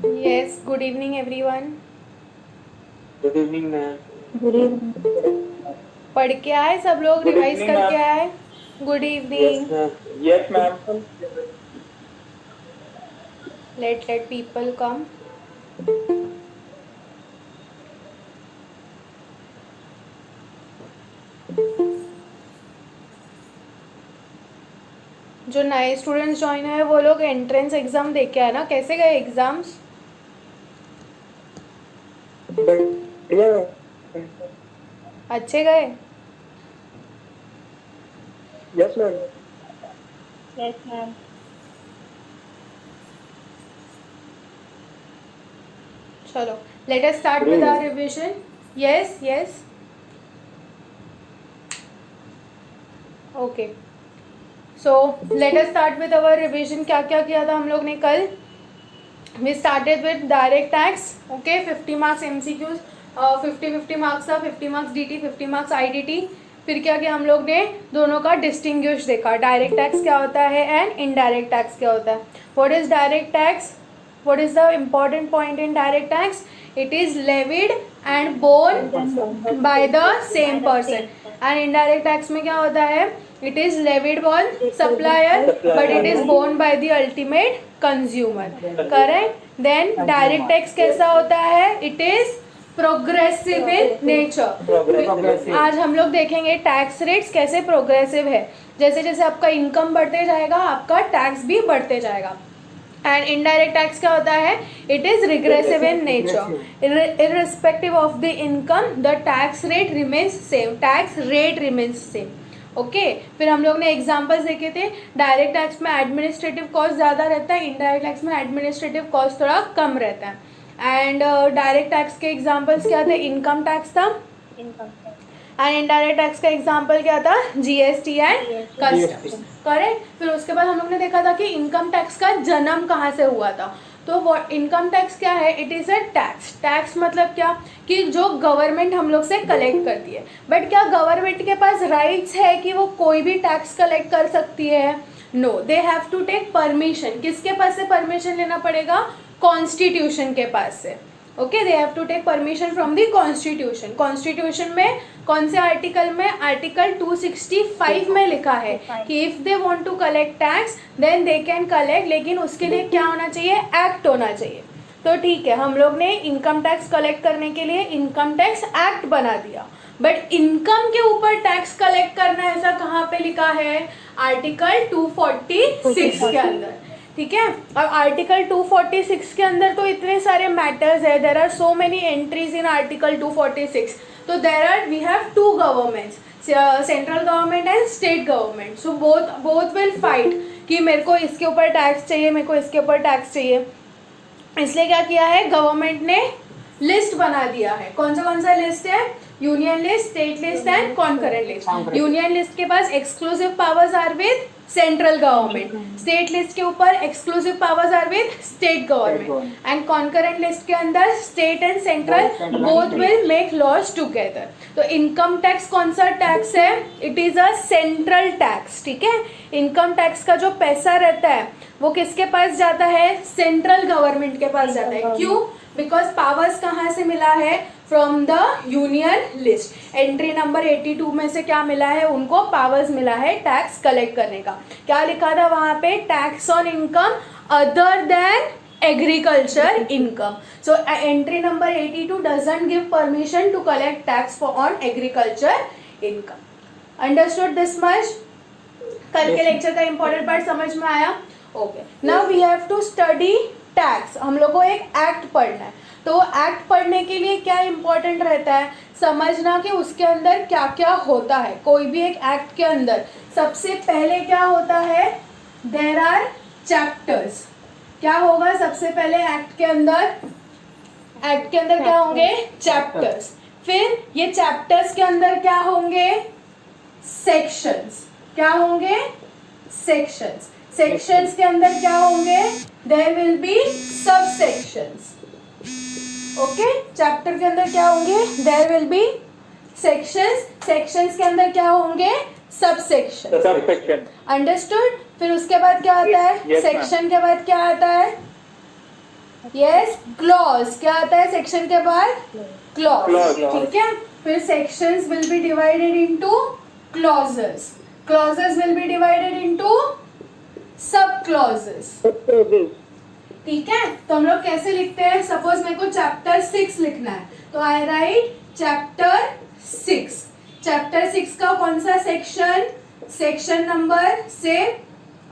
Yes, good evening everyone. Good evening ma'am. Good evening. पढ़ के आए सब लोग, गुड रिवाइज इवनिंग करके मैम। आए? Good yes evening. Ma'am. Yes ma'am. Let people come. जो नए स्टूडेंट्स ज्वाइन हुए वो लोग एंट्रेंस एग्जाम दे के आए ना? कैसे गए एग्जाम्स? बढ़िया। अच्छे गए? Yes ma'am. Yes ma'am. चलो, let us start with our revision. Yes, yes. Okay. So let us start with our revision. क्या क्या किया था हम लोग ने कल? We started with direct tax. Okay, 50 marks MCQs, 50 marks था, 50 marks DT, 50 marks IDT. फिर क्या किया हम लोग ने? दोनों का डिस्टिंग्विश देखा. डायरेक्ट टैक्स क्या होता है एंड इनडायरेक्ट टैक्स क्या होता है. What is direct tax? What is the important point in direct tax? It is levied and borne by the same person. And indirect tax में क्या होता है? It is levied on supplier, but it is borne by the ultimate consumer. Correct? Then direct tax कैसा होता है? It is progressive in nature. आज हम लोग देखेंगे टैक्स रेट्स कैसे प्रोग्रेसिव है. जैसे जैसे आपका इनकम बढ़ते जाएगा आपका टैक्स भी बढ़ते जाएगा. एंड इनडायरेक्ट टैक्स क्या होता है? It is regressive in nature. Irrespective of the income the tax rate remains same. Tax rate remains same. Okay, फिर हम लोग ने एग्जांपल्स देखे थे. डायरेक्ट टैक्स में एडमिनिस्ट्रेटिव कॉस्ट ज़्यादा रहता है, इनडायरेक्ट टैक्स में एडमिनिस्ट्रेटिव कॉस्ट थोड़ा कम रहता है. एंड डायरेक्ट टैक्स के एग्जांपल्स क्या थे? इनकम टैक्स था. एंड इनडायरेक्ट टैक्स का एग्जांपल क्या था? GST and customs. करेक्ट. फिर उसके बाद हम लोग ने देखा था कि इनकम टैक्स का जन्म कहाँ से हुआ था. तो वो इनकम टैक्स क्या है? It is a tax. Tax मतलब क्या? कि जो गवर्नमेंट हम लोग से कलेक्ट करती है. बट क्या गवर्नमेंट के पास राइट्स है कि वो कोई भी टैक्स कलेक्ट कर सकती है? No, they have to take permission. किसके पास से परमिशन लेना पड़ेगा? कॉन्स्टिट्यूशन के पास से. Okay, they have to take permission from the constitution. Constitution में कौन से आर्टिकल में? आर्टिकल 265 में लिखा है कि if they want to collect tax then they can collect. लेकिन उसके लिए क्या होना चाहिए? एक्ट होना चाहिए. तो ठीक है, हम लोग ने इनकम टैक्स कलेक्ट करने के लिए इनकम टैक्स एक्ट बना दिया. बट इनकम के ऊपर टैक्स कलेक्ट करना ऐसा कहाँ पे लिखा है? आर्टिकल 246 के अंदर. ठीक है. और आर्टिकल 246 के अंदर तो इतने सारे मैटर्स है. There are so many entries in article 246. तो there are we have two governments, central government and state government. So both will fight कि मेरे को इसके ऊपर टैक्स चाहिए, मेरे को इसके ऊपर टैक्स चाहिए. इसलिए क्या किया है? गवर्नमेंट ने लिस्ट बना दिया है. कौन सा लिस्ट है? Union list, state list and concurrent list. Union list के पास exclusive powers are with central government. State list के ऊपर exclusive powers are with state government. And concurrent list के अंदर state and central both will make laws together. तो income tax कौन सा tax है? It is a central tax. ठीक है. इनकम टैक्स का जो पैसा रहता है वो किसके पास जाता है? सेंट्रल गवर्नमेंट के पास जाता है. क्यों? बिकॉज पावर्स कहाँ से मिला है? From the union list. Entry number 82 में से क्या मिला है? उनको पावर्स मिला है टैक्स कलेक्ट करने का. क्या लिखा था वहां पे? Tax on income other than agriculture income. So entry number 82 doesn't give permission to collect tax for on agriculture income. Understood this much? कल के लेक्चर का इंपॉर्टेंट पार्ट समझ में आया? Okay, now we have to study tax. हम लोग को एक एक्ट पढ़ना है. तो एक्ट पढ़ने के लिए क्या इंपॉर्टेंट रहता है? समझना कि उसके अंदर क्या क्या होता है. कोई भी एक एक्ट के अंदर सबसे पहले क्या होता है? There are chapters. क्या होगा सबसे पहले एक्ट के अंदर? एक्ट के अंदर क्या होंगे? चैप्टर्स. फिर ये चैप्टर्स के अंदर क्या होंगे? सेक्शंस. क्या होंगे? सेक्शंस. सेक्शंस के अंदर क्या होंगे? There will be sub sections. Okay, chapter के अंदर क्या होंगे? There will be sections. Sections के अंदर क्या होंगे? Sub section. अंडरस्टूड? फिर उसके बाद क्या आता है? सेक्शन के बाद क्या आता है? यस, क्लॉज क्या आता है सेक्शन के बाद? Clause, Clause. ठीक है। फिर sections will be divided into clauses, clauses will be divided into सब क्लॉजेस, ठीक है। तो हम लोग कैसे लिखते हैं? सपोज मेरे को चैप्टर 6 लिखना है, तो आई राइट चैप्टर 6। चैप्टर 6 का कौन सा सेक्शन? सेक्शन नंबर से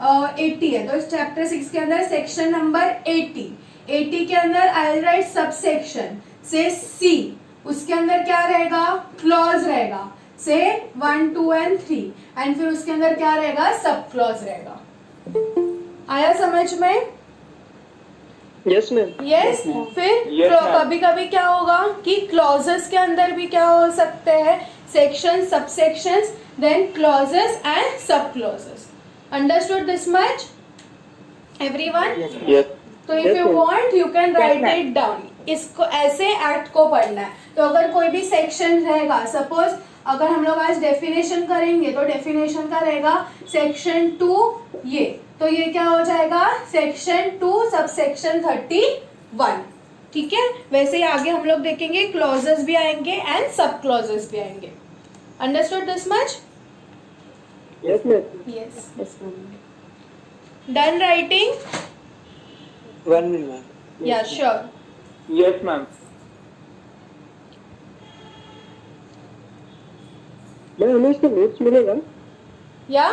80 है, तो चैप्टर 6 के अंदर सेक्शन नंबर 80 के अंदर आई राइट सब सेक्शन से C, उसके अंदर क्या रहेगा? क्लॉज रहेगा से 1, 2 एंड 3, एंड फिर उसके अंदर क्या रहेगा? सब क्लॉज रहेगा। आया समझ में? Yes, ma'am. यस, फिर Yes, ma'am. कभी कभी क्या होगा कि क्लॉजेस के अंदर भी क्या हो सकते हैं? सेक्शन, सब सेक्शंस, देन क्लॉजेस एंड सब clauses. Understood this much everyone? Yes. तो if Yes, you ma'am. Want you can write ma'am. It down. इसको ऐसे एक्ट को पढ़ना है। तो अगर कोई भी सेक्शन रहेगा, सपोज अगर हम लोग आज डेफिनेशन करेंगे तो डेफिनेशन का रहेगा सेक्शन 2 ये, तो ये क्या हो जाएगा? सेक्शन 2 सब सेक्शन 31, ठीक है। वैसे ही आगे हम लोग देखेंगे क्लॉजेस भी आएंगे एंड सब क्लॉजेस भी आएंगे। Understood this much? Yes, ma'am. Yes, Yes, ma'am. Done writing? 1 minute, ma'am. या श्योर। Yes, ma'am. मैम हमें इसका नोट्स मिलेगा? या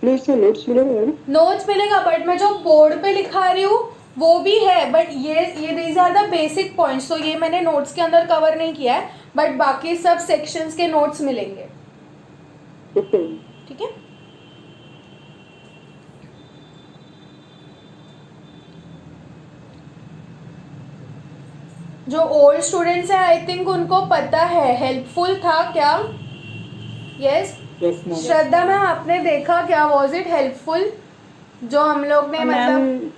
हमें इसका नोट्स मिलेगा मैम? नोट्स मिलेगा, बट मैं जो बोर्ड पे लिखा रही हूँ वो भी है, बट ये these are the basic points, तो ये मैंने नोट्स के अंदर कवर नहीं किया है, बट बाकी सब सेक्शंस के नोट्स मिलेंगे, ओके मैम। ठीक है। जो ओल्ड स्टूडेंट्स हैं आई थिंक उनको पता है, हेल्पफुल था क्या? Yes, Yes, ma'am. श्रद्धा मैम आपने देखा क्या? वॉज इट हेल्पफुल जो हम लोग ने मतलब?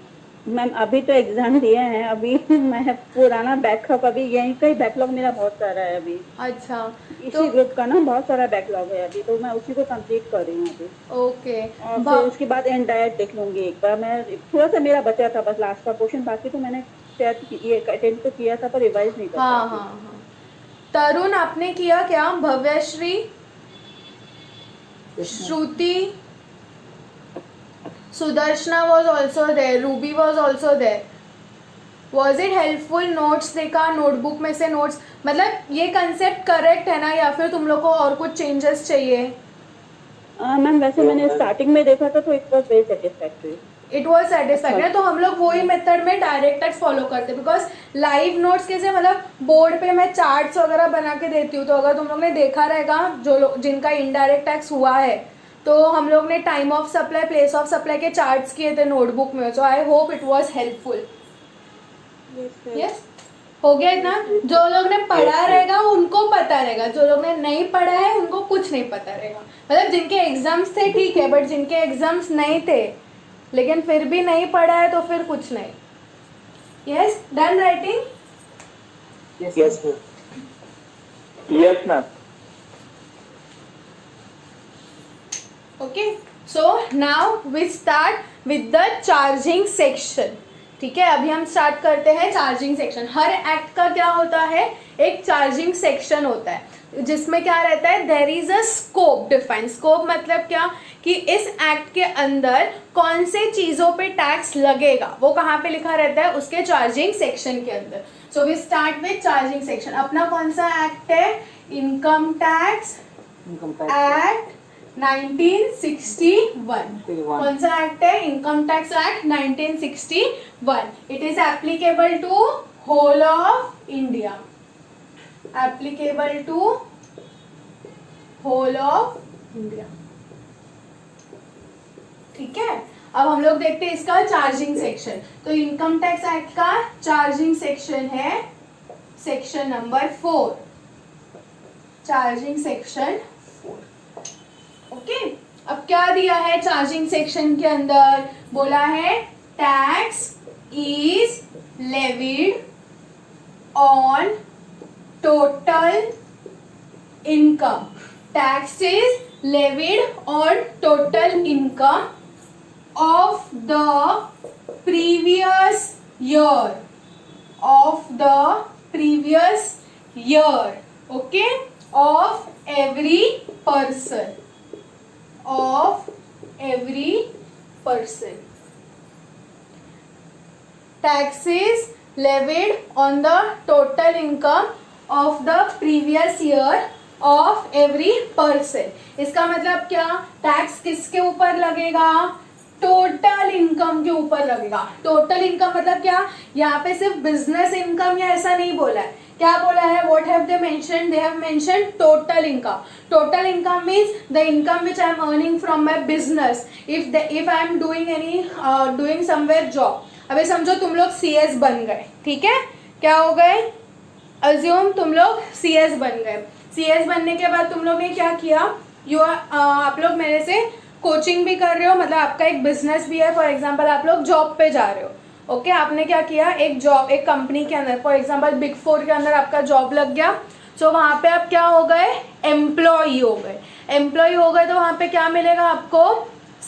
मैम अभी तो एग्जाम दिए हैं, अभी मैं पुराना बैकअप, अभी यहीं का ही बैकलॉग मेरा बहुत सारा है अभी, अच्छा, इसी ग्रुप का ना बहुत सारा बैकलॉग है अभी, तो मैं उसी को कंप्लीट कर रही हूँ अभी। ओके, और फिर उसके बाद एंड डायट देख लूंगी एक बार। मैं थोड़ा सा मेरा बचा था बस लास्ट का क्वेश्चन, बाकी तो मैंने शायद ये अटेंड तो किया था पर रिवाइज नहीं कर हाँ पाई। हाँ हाँ। तरुण आपने किया क्या? Bhavyashree, Shruti, Sudarshana was also there, Ruby was also there. Was it helpful? Notes देखा, नोटबुक में से नोट्स, मतलब ये कंसेप्ट करेक्ट है ना, या फिर तुम लोग को और कुछ चेंजेस चाहिए? मैम वैसे मैंने स्टार्टिंग में देखा था तो it was very satisfactory. It was satisfactory. तो हम लोग वही मेथड में डायरेक्ट टेक्स्ट फॉलो करते हैं, बिकॉज लाइव नोट्स कैसे, मतलब बोर्ड पे मैं चार्ट्स वगैरह बना के देती हूँ, तो अगर तुम लोग ने देखा रहेगा जो लोग जिनका इनडायरेक्ट टैक्स हुआ है, तो हम लोग ने time of supply, place of supply के चार्ट्स किए थे नोटबुक में, so I hope it was helpful. Yes, हो गया इतना? जो लोग ने पढ़ा रहेगा उनको पता रहेगा, जो लोग ने नहीं पढ़ा है उनको कुछ नहीं पता रहेगा। मतलब जिनके एग्जाम्स थे ठीक है, बट जिनके एग्जाम्स नहीं थे लेकिन फिर भी नहीं पढ़ा है तो फिर कुछ नहीं। Yes, done writing? Yes, ma'am. Yes, ma'am. Okay, so now we start with the charging section. ठीक है, अभी हम स्टार्ट करते हैं चार्जिंग सेक्शन। हर एक्ट का क्या होता है? एक चार्जिंग सेक्शन होता है जिसमें क्या रहता है, there is a scope define. Scope मतलब क्या कि इस एक्ट के अंदर कौन से चीजों पे टैक्स लगेगा वो कहाँ पे लिखा रहता है, उसके चार्जिंग सेक्शन के अंदर। So we start with charging section. अपना कौन सा एक्ट है? Income tax act 1961। कौन सा एक्ट है? Income tax act 1961। It is applicable to whole of India, applicable to whole of India. ठीक है, अब हम लोग देखते हैं इसका चार्जिंग सेक्शन। तो इनकम टैक्स एक्ट का चार्जिंग सेक्शन है section number 4, charging section 4। Okay, अब क्या दिया है चार्जिंग सेक्शन के अंदर? बोला है tax is levied on total income. Tax is levied on total income of the previous year of the previous year, okay, of every person, of every person. Taxes levied on the total income of the previous year of every person. इसका मतलब क्या? Tax किसके ऊपर लगेगा? Total income के ऊपर लगेगा. Total income मतलब क्या? यहाँ पे सिर्फ बिजनेस इनकम या ऐसा नहीं बोला है. क्या बोला है? What have they mention? They have mention total income. Total income means the income which I am earning from my business. If I am doing somewhere job. अभी समझो तुम लोग CS बन गए, ठीक है? क्या हो गए? अज्यूम तुम लोग CS बन गए. CS बनने के बाद तुम लोग ने क्या किया? आप लोग मेरे से कोचिंग भी कर रहे हो, मतलब आपका एक बिजनेस भी है. फॉर एग्जांपल आप लोग जॉब पे जा रहे हो, ओके? आपने क्या किया? एक कंपनी के अंदर, फॉर एग्जांपल Big 4 के अंदर आपका जॉब लग गया. सो वहाँ पे आप क्या हो गए? एम्प्लॉई हो गए. एम्प्लॉई हो गए तो वहाँ पे क्या मिलेगा आपको?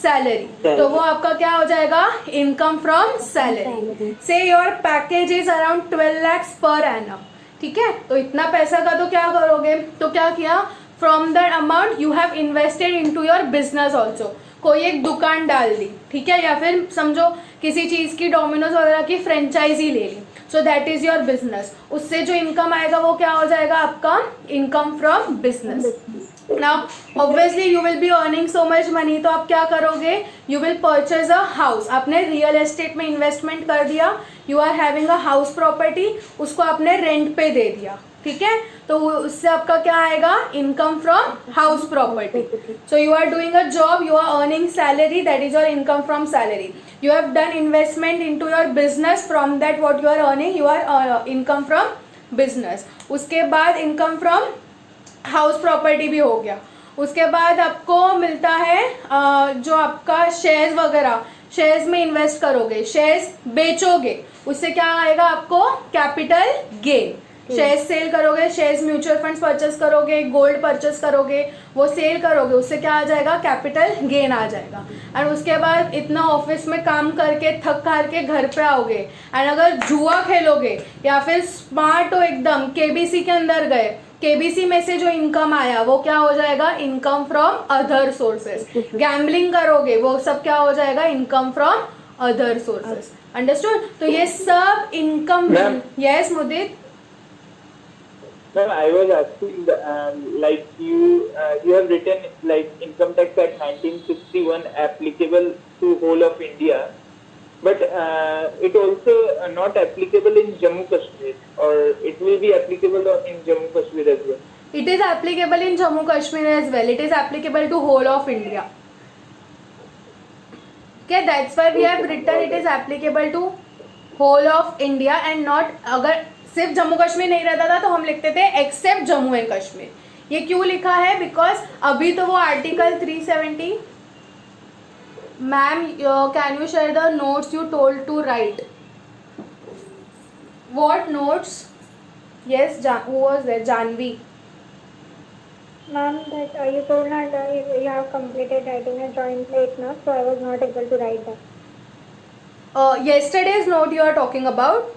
सैलरी. तो वो आपका क्या हो जाएगा? Income from salary. Say your package is around 12 lakhs per annum, ठीक है? तो इतना पैसा का तो क्या करोगे? तो क्या किया? From that amount you have invested into your business also. कोई एक दुकान डाल दी, ठीक है? या फिर समझो किसी चीज की डोमिनोज वगैरह की फ्रेंचाइजी ले ली. So that is your business. उससे जो इनकम आएगा वो क्या हो जाएगा? आपका income from business. Now obviously you will be earning so much money, तो आप क्या करोगे? You will purchase a house. आपने रियल एस्टेट में इन्वेस्टमेंट कर दिया. You are having a house property. उसको आपने रेंट पे दे दिया, ठीक है? तो उससे आपका क्या आएगा? Income from house property. So you are doing a job, you are earning salary, that is your income from salary. You have done investment into your business, from that what you are earning, you are income from business. उसके बाद income from house property भी हो गया. उसके बाद आपको मिलता है जो आपका शेयर्स वगैरह, शेयर्स में इन्वेस्ट करोगे, शेयर्स बेचोगे, उससे क्या आएगा आपको? Capital gain. शेयर्स सेल करोगे, शेयर्स म्यूचुअल फंड्स परचेस करोगे, गोल्ड परचेस करोगे, वो सेल करोगे, उससे क्या आ जाएगा? कैपिटल गेन आ जाएगा. एंड उसके बाद इतना ऑफिस में काम करके थक हार के घर पे आओगे, एंड अगर जुआ खेलोगे या फिर स्मार्ट हो एकदम, KBC के अंदर गए, KBC में से जो इनकम आया वो क्या हो जाएगा? Income from other sources. Gambling करोगे, वो सब क्या हो जाएगा? Income from other sources. Understood? तो ये सब income. Yes Mudit. Ma'am, I was asking, like you have written like income tax act 1961 applicable to whole of India, but it also not applicable in Jammu Kashmir, or it will be applicable in Jammu Kashmir as well. It is applicable in Jammu Kashmir as well. It is applicable to whole of India. Okay, that's why we have written it is applicable to whole of India and not. अगर सिर्फ जम्मू कश्मीर नहीं रहता था तो हम लिखते थे accept Jammu and Kashmir. ये क्यों लिखा है? बिकॉज अभी तो वो article 370. Ma'am can you share the notes you told to write? What notes? Yes, who was there? Janvi. Ma'am, that you told that you have completed writing a joint late now, so I was not able to write that. Yesterday's note you are talking about?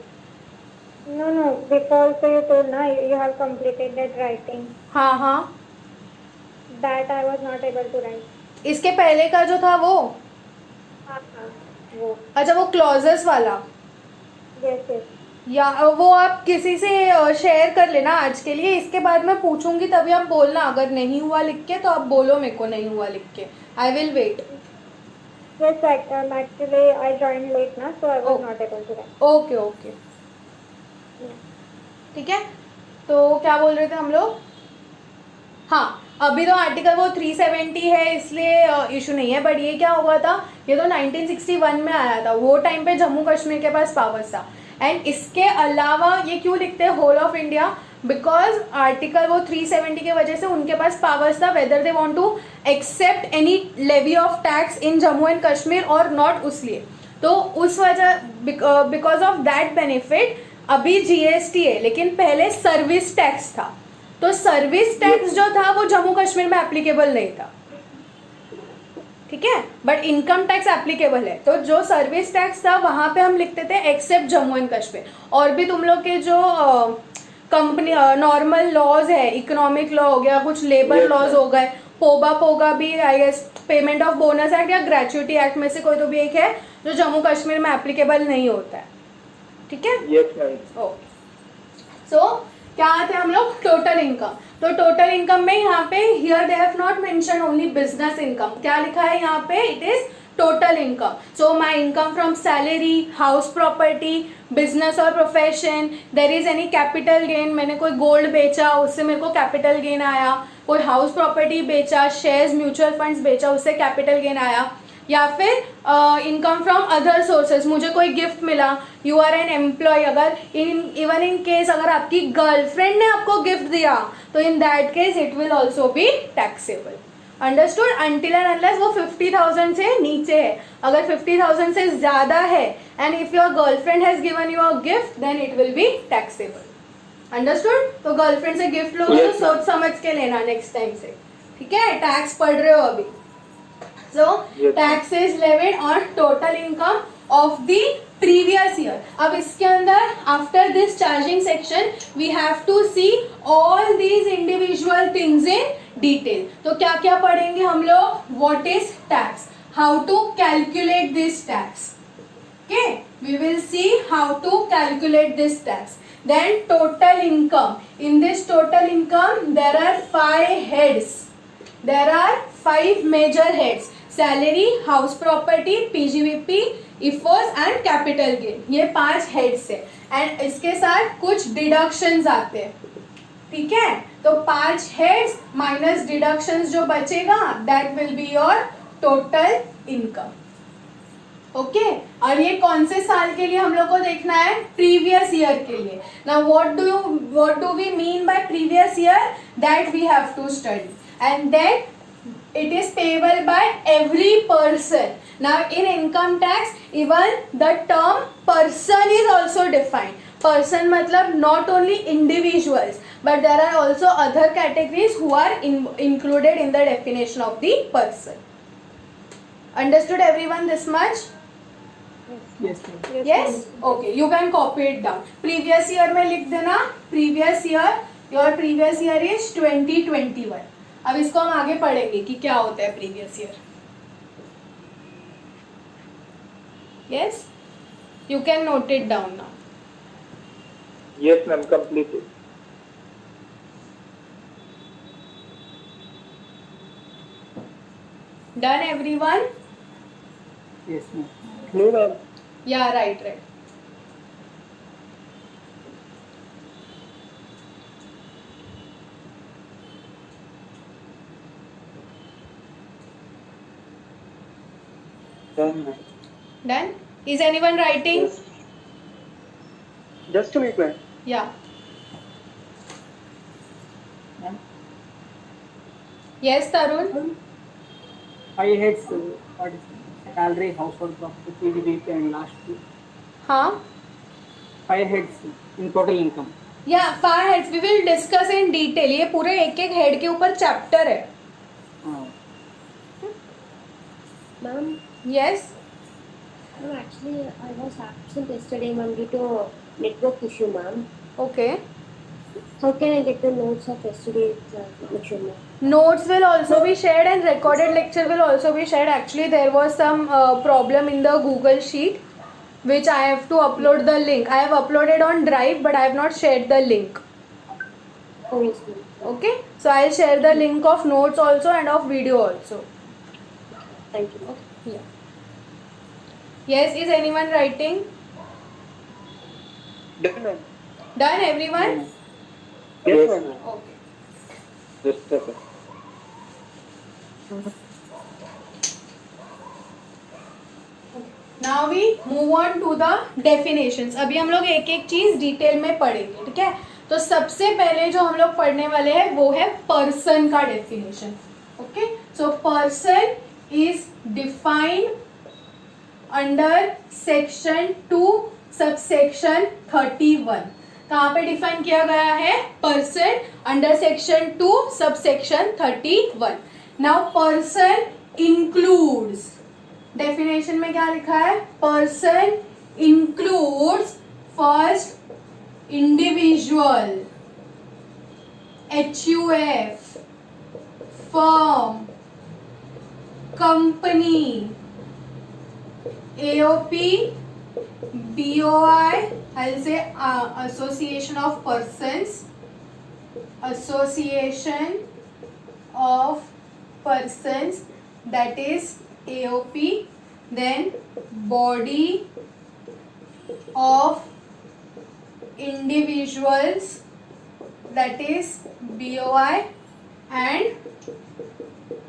No, before also you told now you have completed that writing. हाँ. That I was not able to write. इसके पहले का जो था वो? हाँ, वो. अच्छा, वो क्लॉजेस वाला. Yes. या वो आप किसी से शेयर कर लेना आज के लिए. इसके बाद मैं पूछूंगी तभी आप बोलना. अगर नहीं हुआ लिख के तो आप बोलो मेरे को नहीं हुआ लिख के. I will wait. Yes, actually I joined late now, so I was not able to write. Okay. ठीक है. तो क्या बोल रहे थे हम लोग? हाँ, अभी तो आर्टिकल वो 370 है इसलिए इशू नहीं है. बट ये क्या हुआ था? ये तो 1961 में आया था. वो टाइम पे जम्मू कश्मीर के पास पावर्स था. एंड इसके अलावा ये क्यों लिखते हैं whole of India? Because article वो 370 की वजह से उनके पास पावर्स था whether they want to accept any levy of tax in Jammu and Kashmir और नॉट. उसलिए तो उस वजह बिकॉज ऑफ दैट बेनिफिट अभी GST है, लेकिन पहले सर्विस टैक्स था. तो सर्विस टैक्स जो था वो जम्मू कश्मीर में एप्लीकेबल नहीं था. ठीक है, बट इनकम टैक्स एप्लीकेबल है। तो जो सर्विस टैक्स था वहां पे हम लिखते थे एक्सेप्ट जम्मू एंड कश्मीर। और भी तुम लोग के जो कंपनी नॉर्मल लॉज है, इकोनॉमिक लॉ हो गया, कुछ लेबर Yes, लॉज ma'am. हो गए, पोगा भी I guess payment of bonus act या ग्रेचुइटी एक्ट में से कोई तो भी एक है जो जम्मू कश्मीर में एप्लीकेबल नहीं होता है, ठीक है। Yes, ma'am. ओके, सो क्या आते हैं हम लोग, टोटल इनकम। तो टोटल इनकम में यहाँ पे here they have not mention only business income, क्या लिखा है यहाँ पे, it is total income. So my income from salary, house property, business और profession, there is any capital gain, मैंने कोई गोल्ड बेचा उससे मेरे को कैपिटल गेन आया, कोई हाउस प्रॉपर्टी बेचा, शेयर्स म्यूचुअल फंड्स बेचा उससे कैपिटल गेन आया, या फिर इनकम फ्रॉम अदर सोर्सेज, मुझे कोई गिफ्ट मिला, यू आर एन एम्प्लॉय, अगर इवन इन केस अगर आपकी गर्लफ्रेंड ने आपको गिफ्ट दिया तो in that case it will also be taxable. Understood, until and unless वो 50,000 से नीचे है। अगर 50,000 से ज्यादा है and if your girlfriend has given you a gift then it will be taxable. Understood, तो गर्लफ्रेंड से गिफ्ट लोगे तो Yes, सोच समझ के लेना नेक्स्ट टाइम से, ठीक है, टैक्स पढ़ रहे हो अभी। So Yes. tax is levied on total income of the previous year. अब इसके अंदर after this charging section we have to see all these individual things in detail. तो क्या क्या पढ़ेंगे हम लोग, what is tax, how to calculate this tax, okay, we will see how to calculate this tax. Then total income, in this total income there are 5 heads, there are 5 major heads, salary, house property, PGBP, IFOS and capital gain, ये 5 heads है and इसके साथ कुछ deductions आते हैं, ठीक है। तो 5 हेड्स माइनस डिडक्शंस जो बचेगा that will be your total income, okay. और ये कौन से साल के लिए हम लोग को देखना है, प्रीवियस ईयर के लिए। Now what do we mean by previous year, that we have to study and then it is payable by every person. Now in income tax even the term person is also defined. Person मतलब not only individuals but there are also other categories who are included in the definition of the person. Understood everyone this much? Yes, ma'am. Yes? Okay, you can copy it down. Previous year में लिख देना, previous year, your previous year is 2021. अब इसको हम आगे पढ़ेंगे कि क्या होता है previous year. Yes, you can note it down now. Yes, ma'am. Completed. Done everyone? Yes, ma'am. No, ma'am. या right right. Done, ma'am. Done, is anyone writing? Yes. Just a minute, ma'am. या, Ma'am. Yes Tarun. 5 heads, what is salary, household property, PDBP, and last two. हाँ, 5 heads in total income. या 5 heads we will discuss in detail, ये पूरे एक एक head के ऊपर chapter है। Ma'am, yes, actually I was absent yesterday, ma'am, due to network issue, ma'am. Okay. How can I get the notes of yesterday's lecture, ma'am? Notes will also be shared and recorded lecture will also be shared. Actually, there was some problem in the Google Sheet, which I have to upload the link. I have uploaded on Drive, but I have not shared the link. Oh, yes, ma'am. Okay, so I'll share the link of notes also and of video also. Thank you. Yeah. Yes, is anyone writing? Done, ma'am. Done, everyone? Yes, Yes. ma'am. Okay. Just a second. Now we move on to the definitions. अभी हम लोग एक एक चीज detail में पढ़ेंगे, ठीक है। तो सबसे पहले जो हम लोग पढ़ने वाले हैं वो है पर्सन का definition, okay. So person is defined under section 2 subsection 31। कहाँ पे डिफाइन किया गया है person, under section 2 subsection 31। Now person includes, definition में क्या लिखा है? person includes first individual, HUF, firm, company, AOP, BOI, I'll say association of persons, association of persons, that is AOP, then body of individuals, that is BOI, and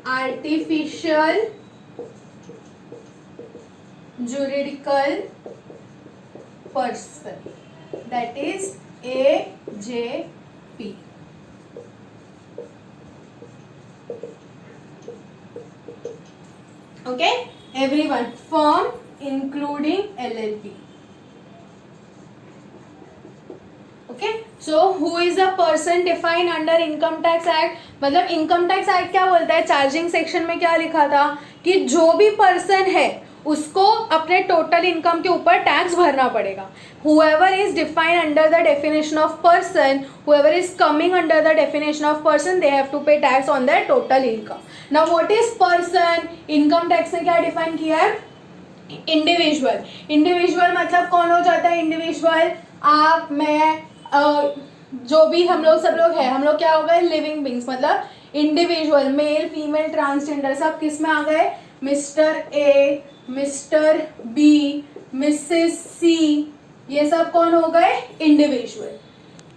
artificial juridical person, that is AJP. Okay, everyone, firm including LLP. Okay, so who is a person defined under income tax act? मतलब income tax act क्या बोलता है? Charging section में क्या लिखा था कि जो भी पर्सन है उसको अपने टोटल इनकम के ऊपर टैक्स भरना पड़ेगा. whoever is defined under the definition of person, whoever is coming under the definition of person, they have to pay tax on their total income. Now what is person? Income tax ने क्या define किया है? Individual. Individual मतलब कौन हो जाता है individual? आप, मैं, जो भी हम लोग, सब लोग हैं, हम लोग क्या हो गए? Living beings. मतलब इंडिविजुअल, मेल, फीमेल, ट्रांसजेंडर, सब किस में आ गए? Mister A, mister B, missus C, ये सब कौन हो गए? इंडिविजुअल.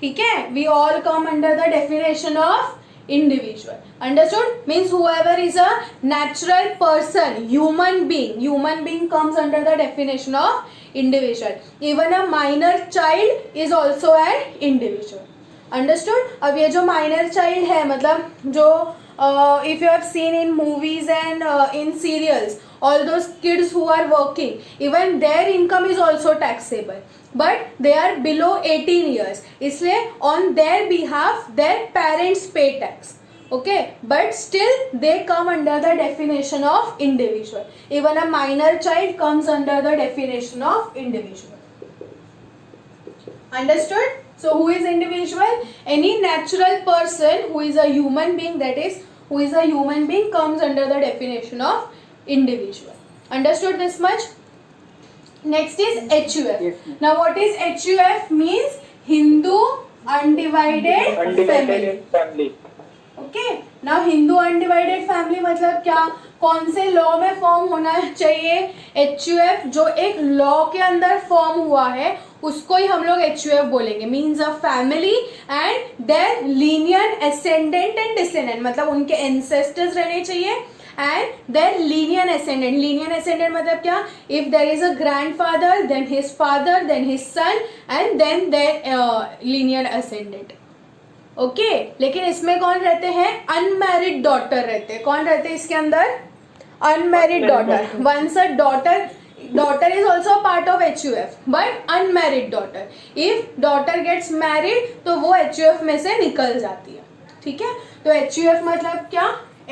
ठीक है, we all come under the definition of individual. Understood? Means whoever is a natural person, human being comes under the definition of individual. Even a minor child is also an individual. Understood? अब ये जो minor child है, मतलब जो if you have seen in movies and in serials, all those kids who are working, even their income is also taxable, but they are below 18 years, इसलिए on their behalf their parents pay tax. Okay, but still they come under the definition of individual. Even a minor child comes under the definition of individual. Understood? So who is individual? Any natural person who is a human being, that is who is a human being, comes under the definition of individual. Understood this much? Next is HUF. Yes, Now what is HUF? Means Hindu undivided family. family. Okay, now Hindu undivided family मतलब क्या? कौन से law में form होना चाहिए? HUF जो एक law के अंदर फॉर्म हुआ है उसको ही हम लोग HUF बोलेंगे. Means a family and their linear ascendant and descendant, मतलब उनके एंसेस्टर्स रहने चाहिए and their linear ascendant. Linear ascendant मतलब क्या? If there is a grandfather, then his father, then his son and then their linear ascendant. Okay, लेकिन इसमें कौन रहते हैं? अनमैरिड डॉटर रहते हैं. कौन रहते हैं इसके अंदर? Unmarried daughter. Once a daughter is also a part of HUF, but unmarried daughter. If daughter gets married तो वो HUF में से निकल जाती है. ठीक है, तो HUF मतलब क्या?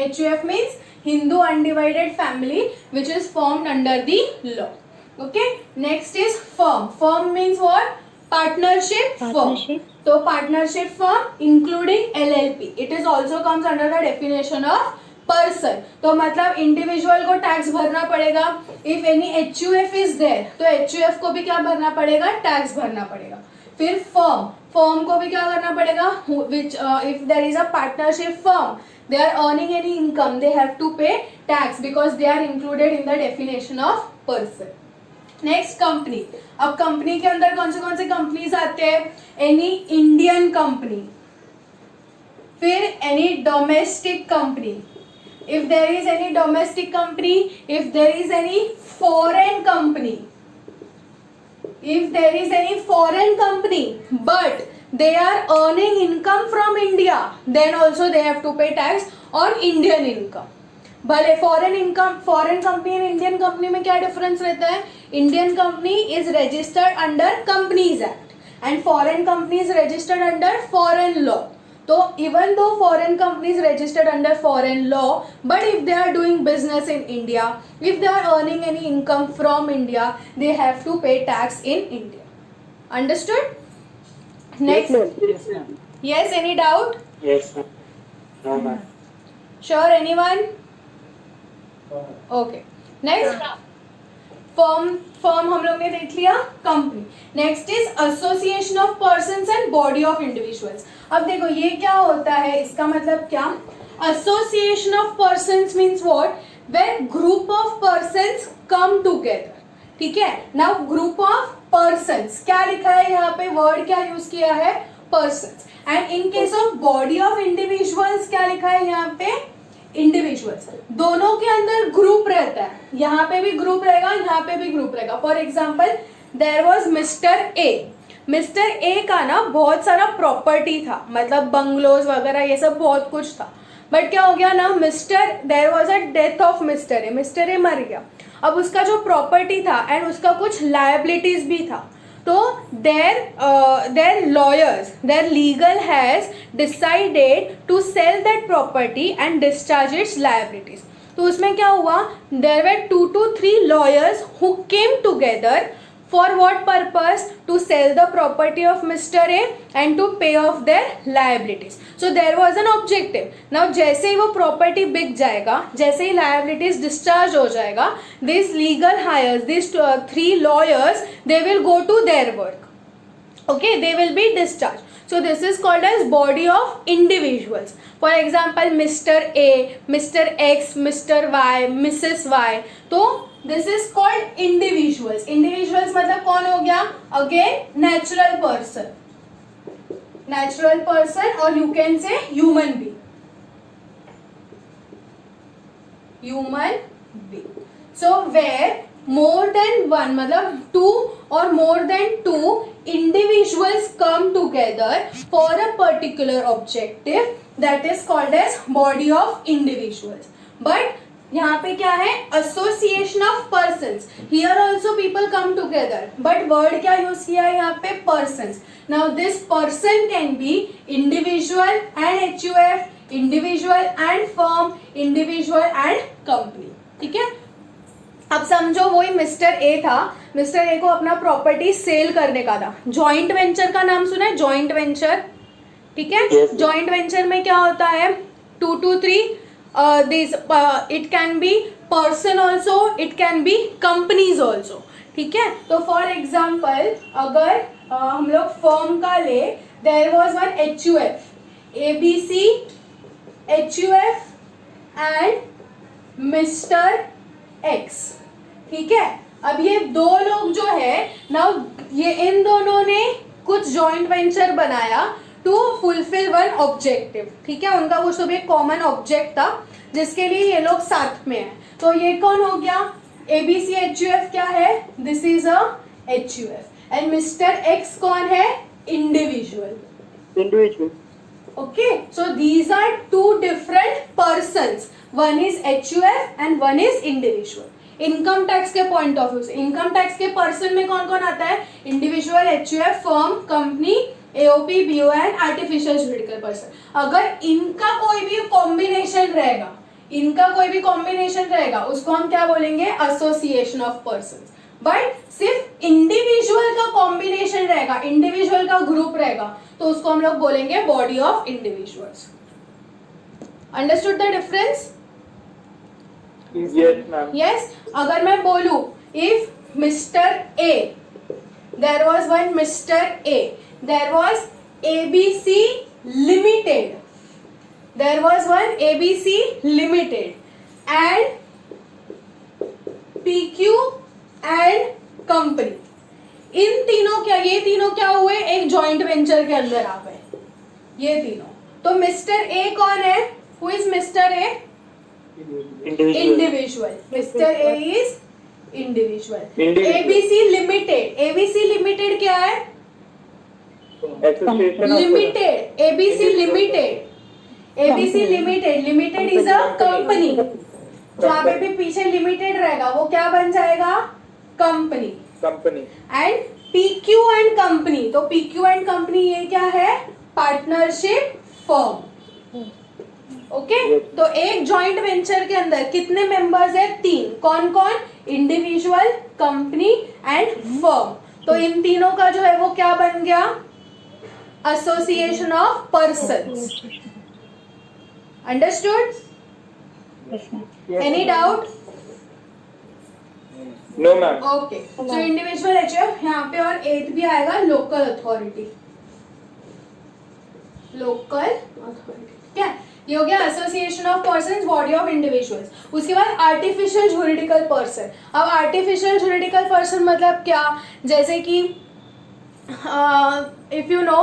HUF means Hindu undivided family which is formed under the law. Okay, next is firm. Firm means what? Partnership firm. So partnership firm including LLP. It is also comes under the definition of person. तो मतलब individual को tax भरना पड़ेगा. If any HUF is there तो HUF को भी क्या भरना पड़ेगा? टैक्स भरना पड़ेगा. फिर फर्म को भी क्या करना पड़ेगा? Which if there is a partnership firm, they are earning any income, they have to pay tax because they are included in the definition of person. Next company. अब कंपनी के अंदर कौन से कंपनीज आते हैं? एनी इंडियन कंपनी, फिर any domestic company. If there is any domestic company, if there is any foreign company, if there is any foreign company but they are earning income from India, then also they have to pay tax on Indian income. भले foreign company and Indian company में क्या difference रहता है? Indian company is registered under companies act and foreign company is registered under foreign law. तो even though foreign companies registered under foreign law, but if they are doing business in India, if they are earning any income from India, they have to pay tax in India. Understood? Next. Yes, ma'am. Yes, any doubt? Yes, no, ma'am. Sure, anyone? Okay. Next. Firm हम लोग ने देख लिया. Company. Next is association of persons and body of individuals. अब देखो ये क्या होता है, इसका मतलब क्या? Association of persons means what? Where group of persons come together. ठीक है. नाउ ग्रुप ऑफ पर्सन्स, क्या लिखा है यहाँ पे? वर्ड क्या यूज किया है? Persons. And in case of body of individuals क्या लिखा है यहाँ पे? इंडिविजुअल्स. दोनों के अंदर ग्रुप रहता है, यहाँ पे भी ग्रुप रहेगा, यहाँ पे भी ग्रुप रहेगा. For example there was mister A. Mister A का ना बहुत सारा प्रॉपर्टी था, मतलब बंगलोज वगैरह ये सब बहुत कुछ था. बट क्या हो गया ना, there was a death of mister A. Mister A मर गया. अब उसका जो प्रॉपर्टी था एंड उसका कुछ लायबिलिटीज भी था, तो their lawyers, their legal has decided to sell that property and discharge its liabilities. तो उसमें क्या हुआ? There were 2 to 3 lawyers who came together for what purpose? To sell the property of Mr. A and to pay off their liabilities. So there was an objective. Now जैसे ही वो property बिक जाएगा, जैसे ही liabilities discharge हो जाएगा, these legal hires, these 3 lawyers, they will go to their work. Okay, they will be discharged. So this is called as body of individuals. For example, Mr. A, Mr. X, Mr. Y, Mrs. Y. तो this is called individuals. Individuals मतलब कौन हो गया? Again, natural person. Natural person, or you can say human being. Human being. So where more than one, मतलब 2 or more than 2 individuals come together for a particular objective, that is called as body of individuals. But यहाँ पे क्या है? association of persons. Here also people come together, but word क्या use किया है यहाँ पे? persons. Now this person can be individual and HUF, individual and firm, individual and company. ठीक है. अब समझो वही मिस्टर ए था, मिस्टर ए को अपना प्रॉपर्टी सेल करने का था. जॉइंट वेंचर का नाम सुना है? Joint venture. ठीक है. जॉइंट वेंचर में क्या होता है? 2 to 3 this, it can be person also, it can be companies also. ठीक है. तो फॉर एग्जाम्पल अगर हम लोग फर्म का ले, there was one HUF, ABC, HUF and mister X. ठीक है. अब ये दो लोग जो है ना, ये इन दोनों ने कुछ जॉइंट वेंचर बनाया टू फुलफिल वन ऑब्जेक्टिव. ठीक है. उनका कुछ तो भी कॉमन ऑब्जेक्ट था जिसके लिए ये लोग साथ में हैं. तो ये कौन हो गया? ABC HUF क्या है? This is a HUF. And mister x कौन है? Individual. Okay, so these are 2 different persons. One is HUF and one is individual. Income tax के पॉइंट ऑफ व्यू से, इनकम टैक्स के पर्सन में कौन कौन आता है? Individual, HUF, firm, company, AOP, BON, artificial juridical person. अगर इनका कोई भी कॉम्बिनेशन रहेगा, इनका कोई भी कॉम्बिनेशन रहेगा, उसको हम क्या बोलेंगे? Association of persons. बट सिर्फ इंडिविजुअल का कॉम्बिनेशन रहेगा, इंडिविजुअल का ग्रुप रहेगा, तो उसको हम लोग बोलेंगे body of individuals. Understood the difference? Yes, ma'am. Yes. अगर मैं बोलूं if Mr. A, there was one Mr. A, there was ABC Limited, there was one ABC Limited and PQ and Company. इन तीनों क्या, ये तीनों क्या हुए? एक जॉइंट वेंचर के अंदर आ गए ये तीनों. तो मिस्टर ए कौन है? Who is mister A? Individual. Mister A is individual. ABC limited, ABC limited क्या है? Limited. ABC limited, ABC limited, limited is a company. जहाँ पे भी पीछे लिमिटेड रहेगा वो क्या बन जाएगा? Company. And PQ and company, तो PQ एंड कंपनी ये क्या है? Partnership firm. ओके, तो एक जॉइंट वेंचर के अंदर कितने मेंबर्स है? 3. कौन कौन? Individual, company and firm. तो इन तीनों का जो है वो क्या बन गया? Association of persons. Understood? Any doubt? No, ma'am. Okay, so individual HUF यहाँ पे, और 8 भी आएगा लोकल अथॉरिटी. लोकल अथॉरिटी, ठीक है. ये हो गया association of persons, body of individuals. उसके बाद आर्टिफिशियल जुरिडिकल पर्सन. अब आर्टिफिशियल जुरिडिकल पर्सन मतलब क्या? जैसे कि if you know,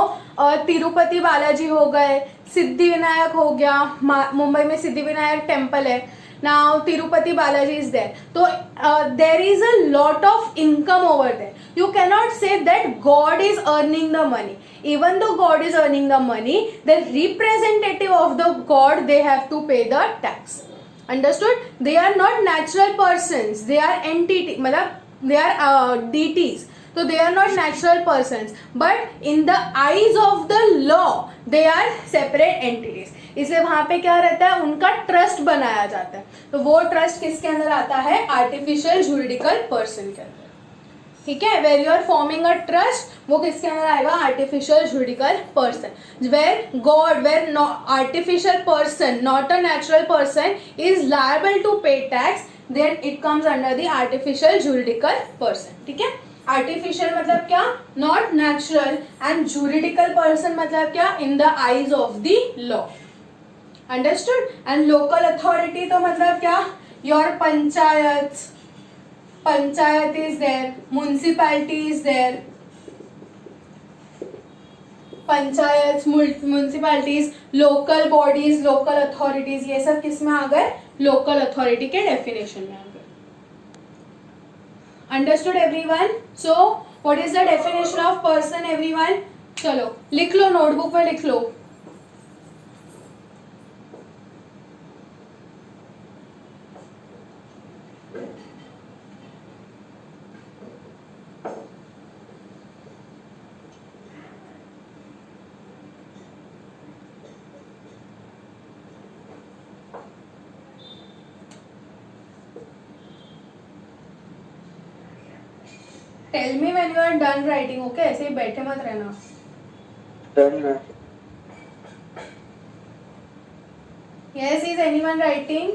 Tirupati Balaji हो गए, सिद्धि विनायक हो गया. मुंबई में सिद्धि विनायक टेम्पल है. Now Tirupati Balaji is there. So there is a lot of income over there. You cannot say that God is earning the money. Even though God is earning the money, the representative of the God, they have to pay the tax. Understood? They are not natural persons. They are entity. मतलब they are deities. So they are not natural persons. But in the eyes of the law, they are separate entities. इसलिए वहां पे क्या रहता है? उनका trust बनाया जाता है. तो वो ट्रस्ट किसके अंदर आता है? आर्टिफिशियल जुरिडिकल पर्सन के अंदर. ठीक है, where you are forming a trust, वो किसके अंदर आएगा? Artificial juridical person. Where God, where artificial person, not a natural person, is liable to pay tax, then it comes under the artificial juridical person. ठीक है, artificial मतलब क्या? Not natural. And juridical person मतलब क्या? In the eyes of the law. Understood? And local authority तो मतलब क्या? Your panchayat, panchayat is there, municipality is there. Panchayat, municipalities, local bodies, local authorities, ये सब किस में आ गए? लोकल अथॉरिटी के डेफिनेशन में आ गए. Understood everyone? So what is the definition of person everyone? चलो लिख लो, नोटबुक में लिख लो. Tell me when you are done writing, okay? ऐसे ही बैठे मत रहना. Done, ma'am. Yes, is anyone writing?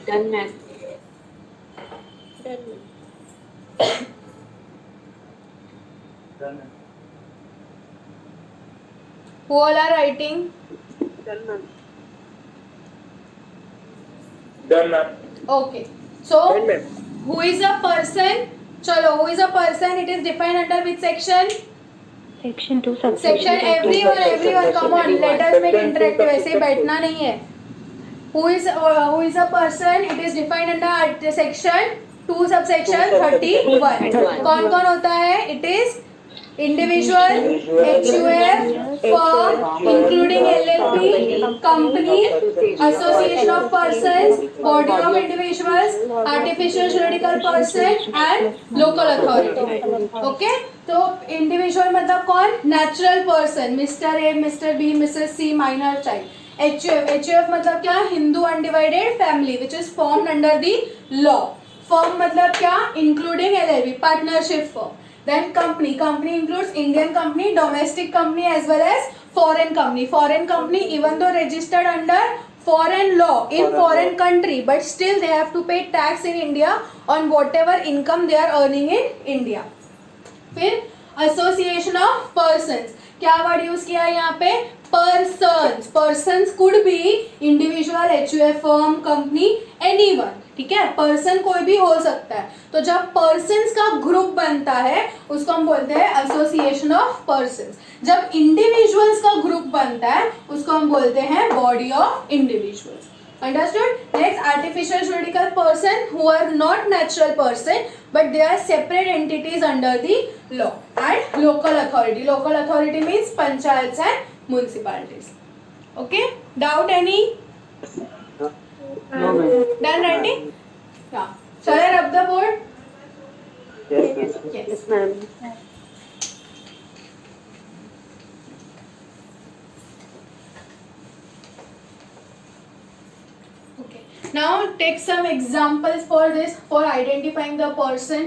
Done, ma'am. Done, ma'am. Who all are writing? Done, ma'am. Okay. So, Done, ma'am. who is a person? चलो, who is a person? It is defined under which section? Section 2 Section everyone, come on, let us make interactive. ऐसे ही बैठना नहीं है. Who is a person? It is defined under section 2 subsection 31. कौन कौन होता है? It is individual, HUF, firm, including LLP, company, association of persons, body of individuals, artificial juridical person and local authority. Okay? तो individual मतलब कौन? Natural person, Mr. A, Mr. B, Mrs. C, minor child. HUF मतलब क्या? Hindu undivided family which is formed under the law. Firm मतलब क्या? Including LLP, partnership firm. Then company includes Indian company, domestic company as well as foreign company. Foreign company, even though registered under foreign law in foreign country, but still they have to pay tax in India on whatever income they are earning in India. फिर association of persons, क्या word use किया है यहाँ पे? persons. Persons could be individual, HUF, firm, company, anyone. ठीक है, person कोई भी हो सकता है. तो जब पर्सन्स का ग्रुप बनता है उसको हम बोलते हैं एसोसिएशन ऑफ पर्सन्स. जब इंडिविजुअल्स का ग्रुप बनता है उसको हम बोलते हैं body of individuals. Understood? Next, artificial juridical person who are not natural person but they are separate entities under the law. And local authority. Local authority means panchayats and municipalities. Okay? Doubt any? No, ma'am. Done writing? Yeah. Shall I rub the board? Yes, Yes. ma'am. Now take some examples for this, for identifying the person.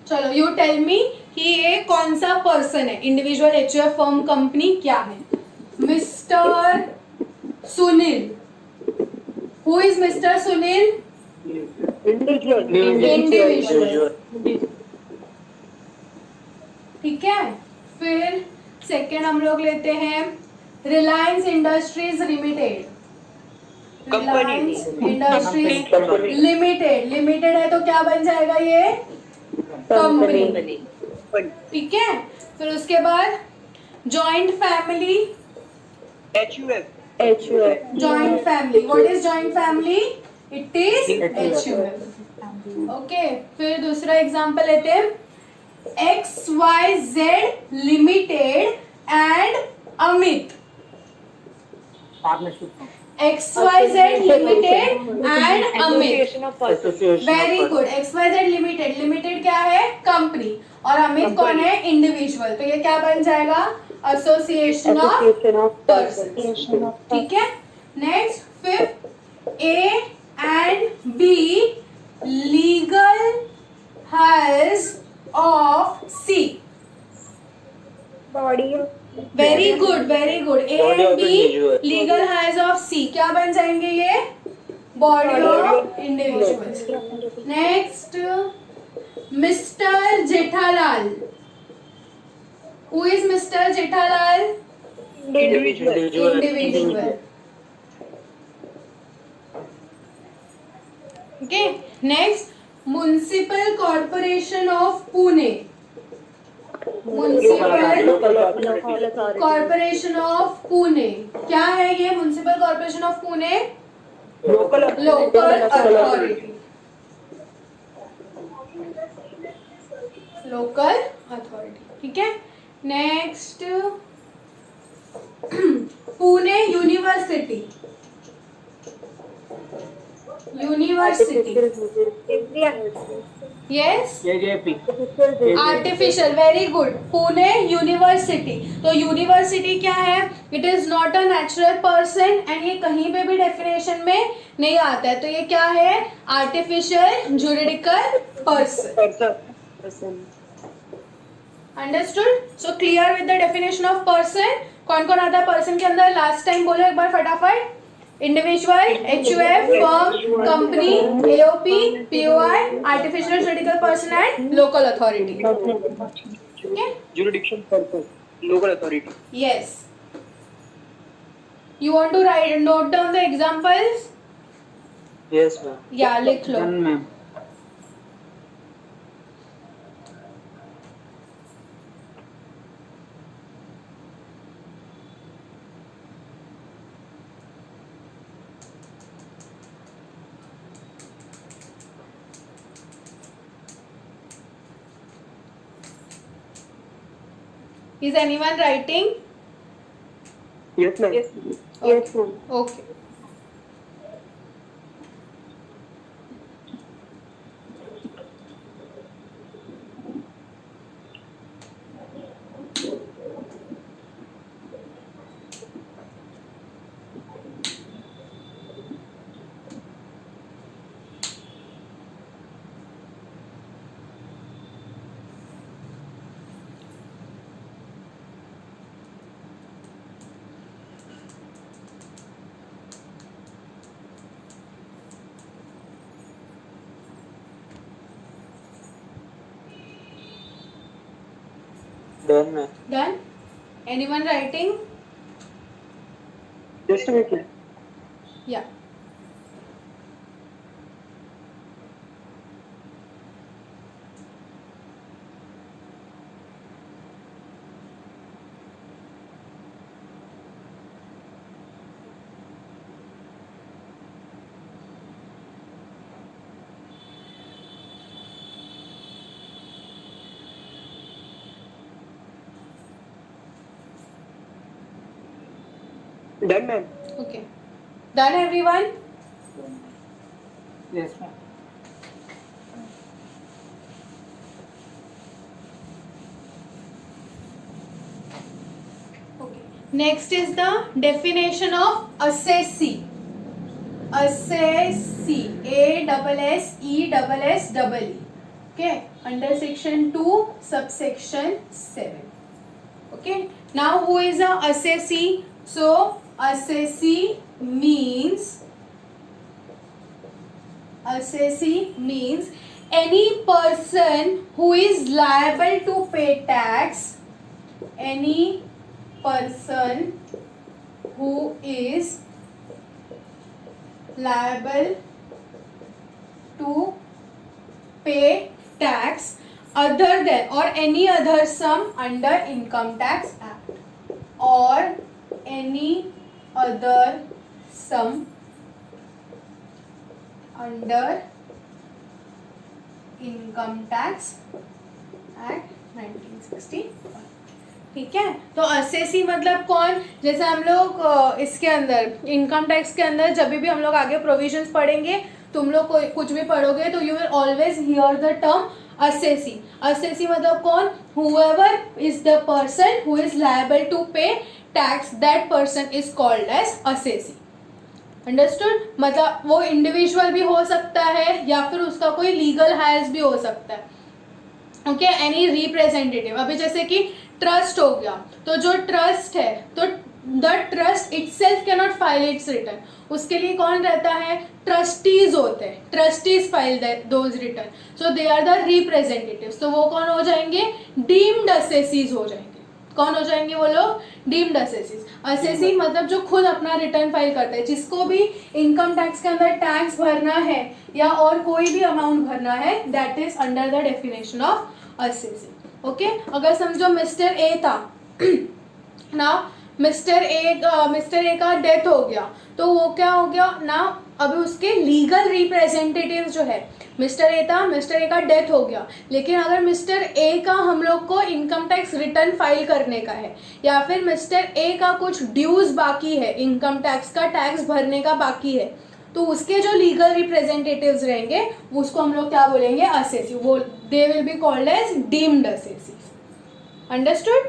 चलो you tell me कि ये कौन सा person है, individual HUF firm company क्या है? Mr. Sunil. Who is Mr. Sunil? Individual. ठीक है. फिर सेकेंड हम लोग लेते हैं Reliance industries limited. Reliance industries limited. Limited है तो क्या बन जाएगा ये? कंपनी. ठीक है. फिर उसके बाद joint family. Joint family. What is joint family? It is HUF. Okay. फिर दूसरा एग्जांपल लेते हैं XYZ limited and Amit. XYZ limited and Amit. Very good. XYZ limited. Limited क्या है? कंपनी. और अमित कौन है? इंडिविजुअल. तो ये क्या बन जाएगा? Association of person. ठीक है. Next fifth A and B legal has of C. Body of Very good, very good. A and B legal has of C. क्या बन जाएंगे ये? Body of individuals. Next, Mr. Jethalal. Who is Mr. Jethalal? Individual. Okay. Next, Municipal Corporation of Pune. Municipal Corporation of Pune. क्या है ये? Municipal Corporation of Pune? Local Authority. Local Authority. ठीक है. Next, Pune University. Yes. Artificial. Very good. Pune University. तो university क्या है? It is not a natural person and ये कहीं पे भी डेफिनेशन में नहीं आता है. तो ये क्या है? Artificial juridical person. Understood? So clear with the definition of person. कौन कौन आता है पर्सन के अंदर? लास्ट टाइम बोलो एक बार फटाफट. Individual, HUF, firm, company, AOP, POI, artificial juridical person and local authority. Jurisdiction purpose, local authority. Yes. You want to note down the examples? Yes, ma'am. Yeah, लिख लो. Done, ma'am. Is anyone writing? Yes, ma'am. Yes, ma'am. Okay. Done, ma'am. Done? Anyone writing? Just a minute, ma'am. Yeah. Done, ma'am. Okay. Done, everyone? Yes, ma'am. Okay. Next is the definition of assessee. Assessee. C, ASSESSEE. Okay, under section 2, subsection 7. Okay, now who is a assessee? So assessee means any person who is liable to pay tax. Any person who is liable to pay tax other than or any other sum under Income Tax Act, or any other sum under Income Tax Act 1961. ठीक है, तो assessee मतलब कौन? जैसे हम लोग इसके अंदर इनकम टैक्स के अंदर जब भी हम लोग आगे प्रोविजंस पढ़ेंगे, तुम लोग कुछ भी पढ़ोगे तो you will always here the term assessee. Assessee मतलब कौन? whoever is the person who is liable to pay tax, that person is called as assessee. Understood? मतलब वो इंडिविजुअल भी हो सकता है या फिर उसका कोई लीगल हायर्स भी हो सकता है. Okay, any representative. अभी जैसे कि ट्रस्ट हो गया, तो जो ट्रस्ट है तो the trust itself can not file its return. उसके लिए कौन रहता है? ट्रस्टीज होते हैं. Trustees file those return, so they are the representatives. तो वो कौन हो जाएंगे? डीम्ड असेसीज हो जाएंगे. कौन हो जाएंगे वो लोग? Deemed assessees. असेसी मतलब जो खुद अपना रिटर्न फाइल करता है, जिसको भी इनकम टैक्स के अंदर टैक्स भरना है या और कोई भी अमाउंट भरना है, that is under the definition of assessee. Okay, अगर समझो मिस्टर ए था ना, मिस्टर ए का डेथ हो गया, तो वो क्या हो गया ना, अभी उसके लीगल रिप्रेजेंटेटिव जो है, मिस्टर ए था, मिस्टर ए का डेथ हो गया, लेकिन अगर मिस्टर ए का हम लोग को इनकम टैक्स रिटर्न फाइल करने का है या फिर मिस्टर ए का कुछ ड्यूज बाकी है, इनकम टैक्स का टैक्स भरने का बाकी है, तो उसके जो लीगल रिप्रेजेंटेटिव्स रहेंगे उसको हम लोग क्या बोलेंगे? असेसी. वो they will be called as deemed assessee. Understood?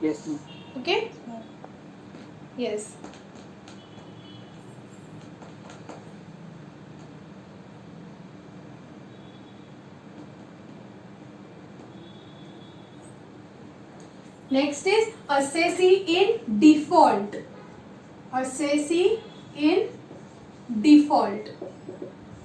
Yes, ma'am. Okay, yes. Next is assessee in default. Assessee in default.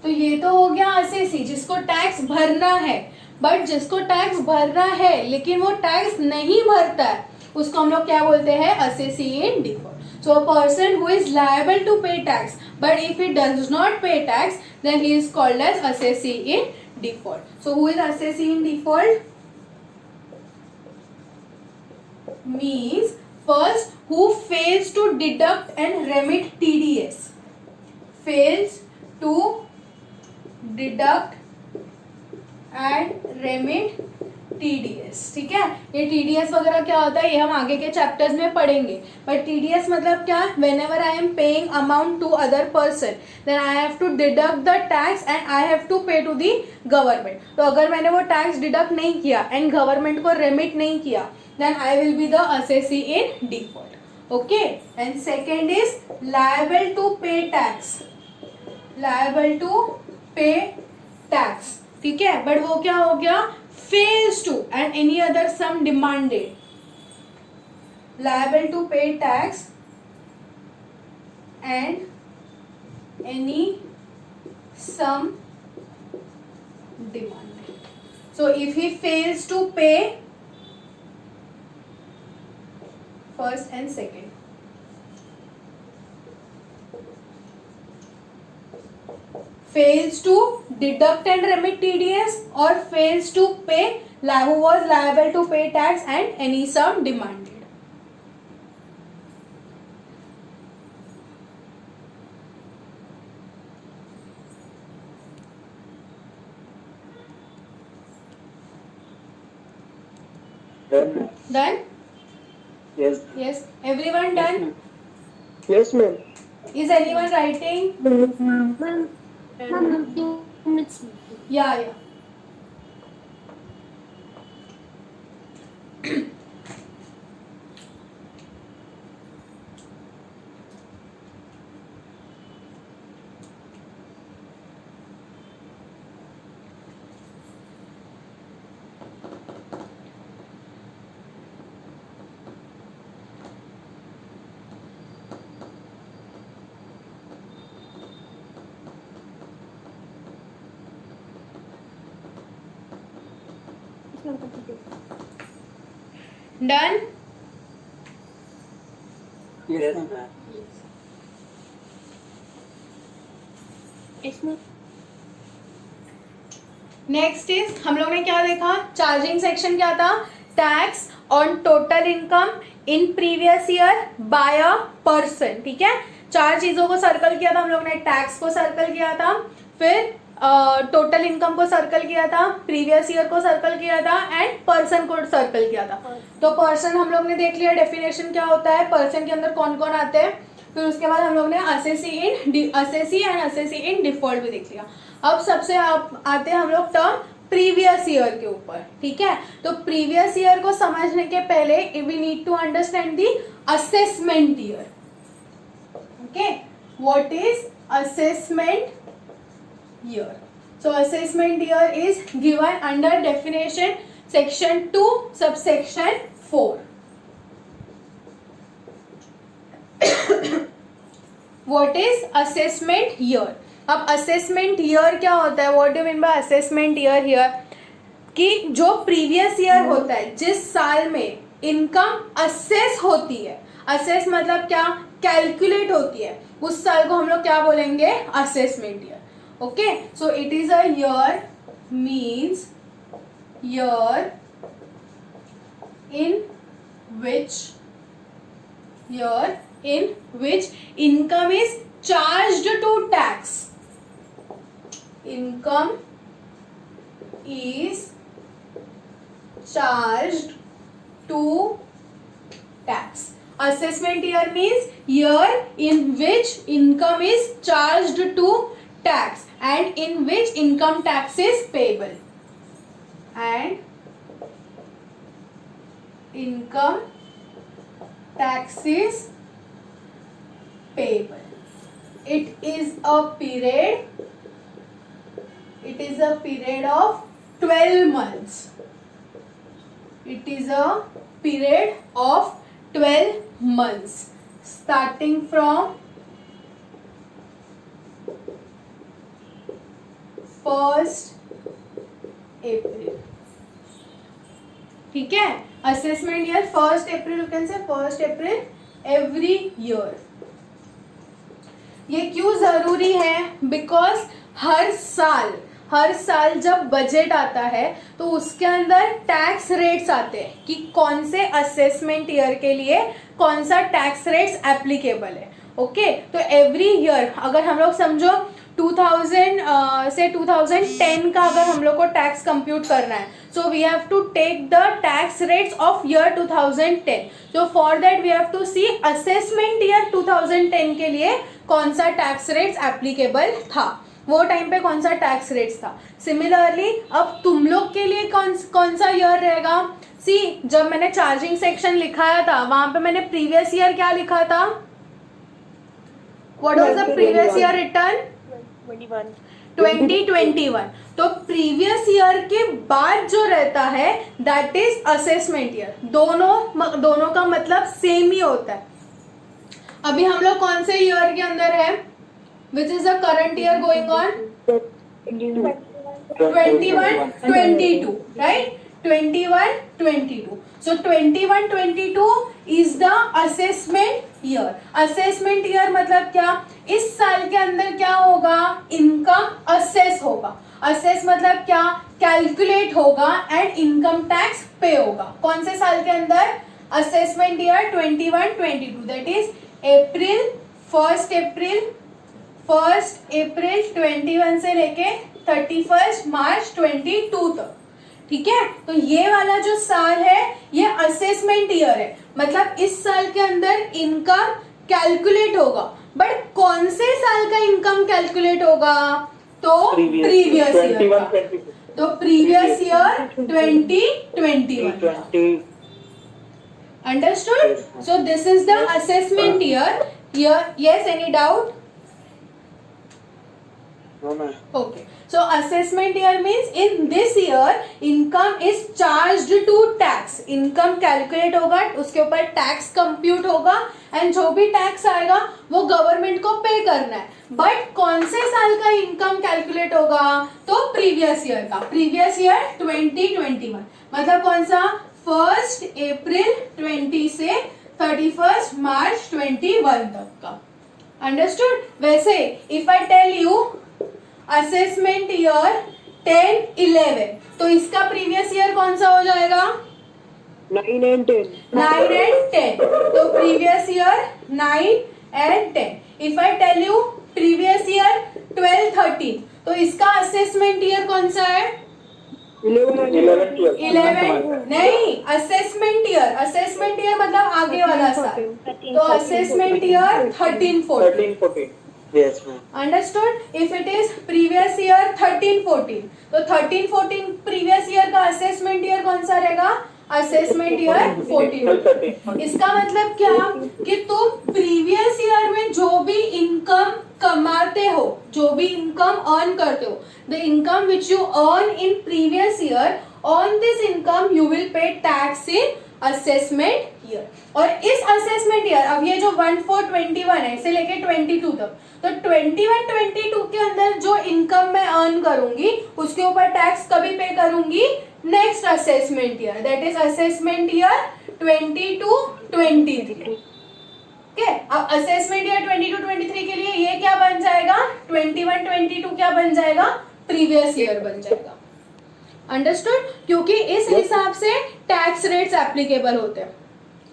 तो ये तो हो गया असेसी जिसको टैक्स भरना है, बट जिसको टैक्स भरना है लेकिन वो टैक्स नहीं भरता है, उसको हम लोग क्या बोलते हैं? Assessee in default. So a person who is liable to pay tax but if he does not pay tax, then he is called as assessee in default. So who is assessee in default? Means first who fails to deduct and remit TDS. Fails to deduct and remit TDS. ठीक है, ये TDS वगैरह क्या होता है ये हम आगे के चैप्टर्स में पढ़ेंगे. बट TDS मतलब क्या? Whenever I am paying amount to other person, then I have to deduct the tax and I have to pay to the government. तो अगर मैंने वो टैक्स डिडक्ट नहीं किया एंड गवर्नमेंट को रेमिट नहीं किया, then I will be the assessee in default. Okay, and second is liable to pay tax. Liable to pay tax. ठीक है, बट वो क्या हो गया? fails to and any other sum demanded. Liable to pay tax and any sum demanded. So if he fails to pay first and second, fails to deduct and remit TDS or fails to pay, who was liable to pay tax and any sum demanded. Done. Done? Yes. Yes. Everyone done? Yes, ma'am. Is anyone writing? Ma'am, 2 minutes. Yeah, yeah. ma'am, completed. Done? Yes, ma'am. Yes, ma'am. Next is हम लोग ने क्या देखा, charging section क्या था, tax on total income in previous year by a person. ठीक है, चार चीजों को सर्कल किया था हम लोग ने, टैक्स को सर्कल किया था, फिर टोटल इनकम को सर्कल किया था, प्रीवियस ईयर को सर्कल किया था एंड पर्सन को सर्कल किया था. तो पर्सन हम लोग ने देख लिया डेफिनेशन क्या होता है, पर्सन के अंदर कौन कौन आते हैं. फिर उसके बाद हम लोग ने assessee and assessee in default भी देख लिया. अब सबसे आते हैं हम लोग टर्म प्रीवियस ईयर के ऊपर. ठीक है, तो प्रीवियस ईयर को समझने के पहले we need to understand the assessment year. Okay, what is assessment year? So assessment year is given under definition section 2 subsection 4. What is assessment year? अब assessment year क्या होता है, what do you mean by assessment year here? कि जो previous year होता है, जिस साल में इनकम असेस होती है, असेस मतलब क्या, कैलकुलेट होती है, उस साल को हम लोग क्या बोलेंगे, assessment year. Okay, so it is a year means year in which income is charged to tax. Income is charged to tax. Assessment year means year in which income is charged to tax and in which income tax is payable. And income tax is payable. It is a period of 12 months. It is a period of 12 months starting from 1st April. ठीक है, assessment year 1st April, you can say 1st April every year. ये क्यों जरूरी है, because हर साल जब budget आता है तो उसके अंदर टैक्स रेट्स आते हैं कि कौन से असेसमेंट ईयर के लिए कौन सा टैक्स रेट्स एप्लीकेबल है. ओके, तो एवरी ईयर अगर हम लोग समझो 2000 से 2010 का अगर हम लोग को टैक्स कंप्यूट करना है, so we have to take the tax rates of year 2010. So for that we have to see assessment year 2010 के लिए कौन सा टैक्स रेट्स एप्लीकेबल था, वो टाइम पे कौन सा टैक्स रेट्स था. सिमिलरली अब तुम लोग के लिए कौन सा ईयर रहेगा. सी, जब मैंने चार्जिंग सेक्शन लिखाया था वहां पे मैंने प्रीवियस ईयर क्या लिखा था, what was the previous year return, 2021. तो प्रीवियस ईयर के बाद जो रहता है दैट इज असेसमेंट ईयर. दोनों का मतलब सेम ही होता है. अभी हम लोग कौन से ईयर के अंदर है, which is the current year going on, 21-22, right, 21-22. So 21-22 is the assessment year. Assessment year मतलब क्या, इस साल के अंदर क्या होगा, इनकम असेस होगा. असेस मतलब क्या, कैलकुलेट होगा एंड इनकम टैक्स पे होगा. कौन से साल के अंदर, assessment year 21-22, that is April, 1st April 21 से लेके 31st March 22 तक. ठीक है, तो ये वाला जो साल है ये असेसमेंट ईयर है, मतलब इस साल के अंदर इनकम कैलकुलेट होगा. बट कौन से साल का इनकम कैलकुलेट होगा, तो प्रीवियस ईयर का. तो previous year 2021. Understood. So this is the assessment year. Yes, any doubt. No, ma'am. Okay. So assessment year means in this year income is charged to tax. Income calculate होगा, उसके ऊपर tax compute होगा and जो भी tax आएगा वो government को pay करना है. But कौन से साल का income calculate होगा? तो previous year का. Previous year 2021. मतलब कौन सा? 1st April 20 से 31st March 21 तक का. Understood? वैसे if I tell you assessment year 10-11 तो इसका प्रीवियस ईयर कौन सा हो जाएगा? 9 and 10. 9 and 10 तो previous year 9 and 10. If I tell you previous year 12-13 तो इसका असेसमेंट ईयर कौन सा है? 11 and 11, 11 नहीं, असेसमेंट ईयर मतलब आगे वाला साल. तो assessment year 13-14. 13-14. Yes, ma'am. Understood. If it is previous year 13-14 तो 13-14 प्रीवियस ईयर का असेसमेंट ईयर कौन सा रहेगा? Assessment year 14. इसका मतलब क्या कि तुम प्रीवियस ईयर में जो भी इनकम कमाते हो, जो भी इनकम अर्न करते हो, the income which you earn in previous year, on this income you will pay tax in assessment year. और इस असेसमेंट ईयर, अब ये जो 1421 है इसे लेके 22 तक, तो 21-22 के अंदर जो इनकम मैं अर्न करूंगी उसके ऊपर टैक्स कभी पे करूंगी? Next assessment year, that is assessment year 22-23. Okay, अब असेसमेंट ईयर 22-23 के लिए ये क्या बन जाएगा? 21-22 क्या बन जाएगा? प्रीवियस ईयर बन जाएगा. अंडरस्टूड? क्योंकि इस हिसाब से टैक्स रेट्स एप्लीकेबल होते हैं.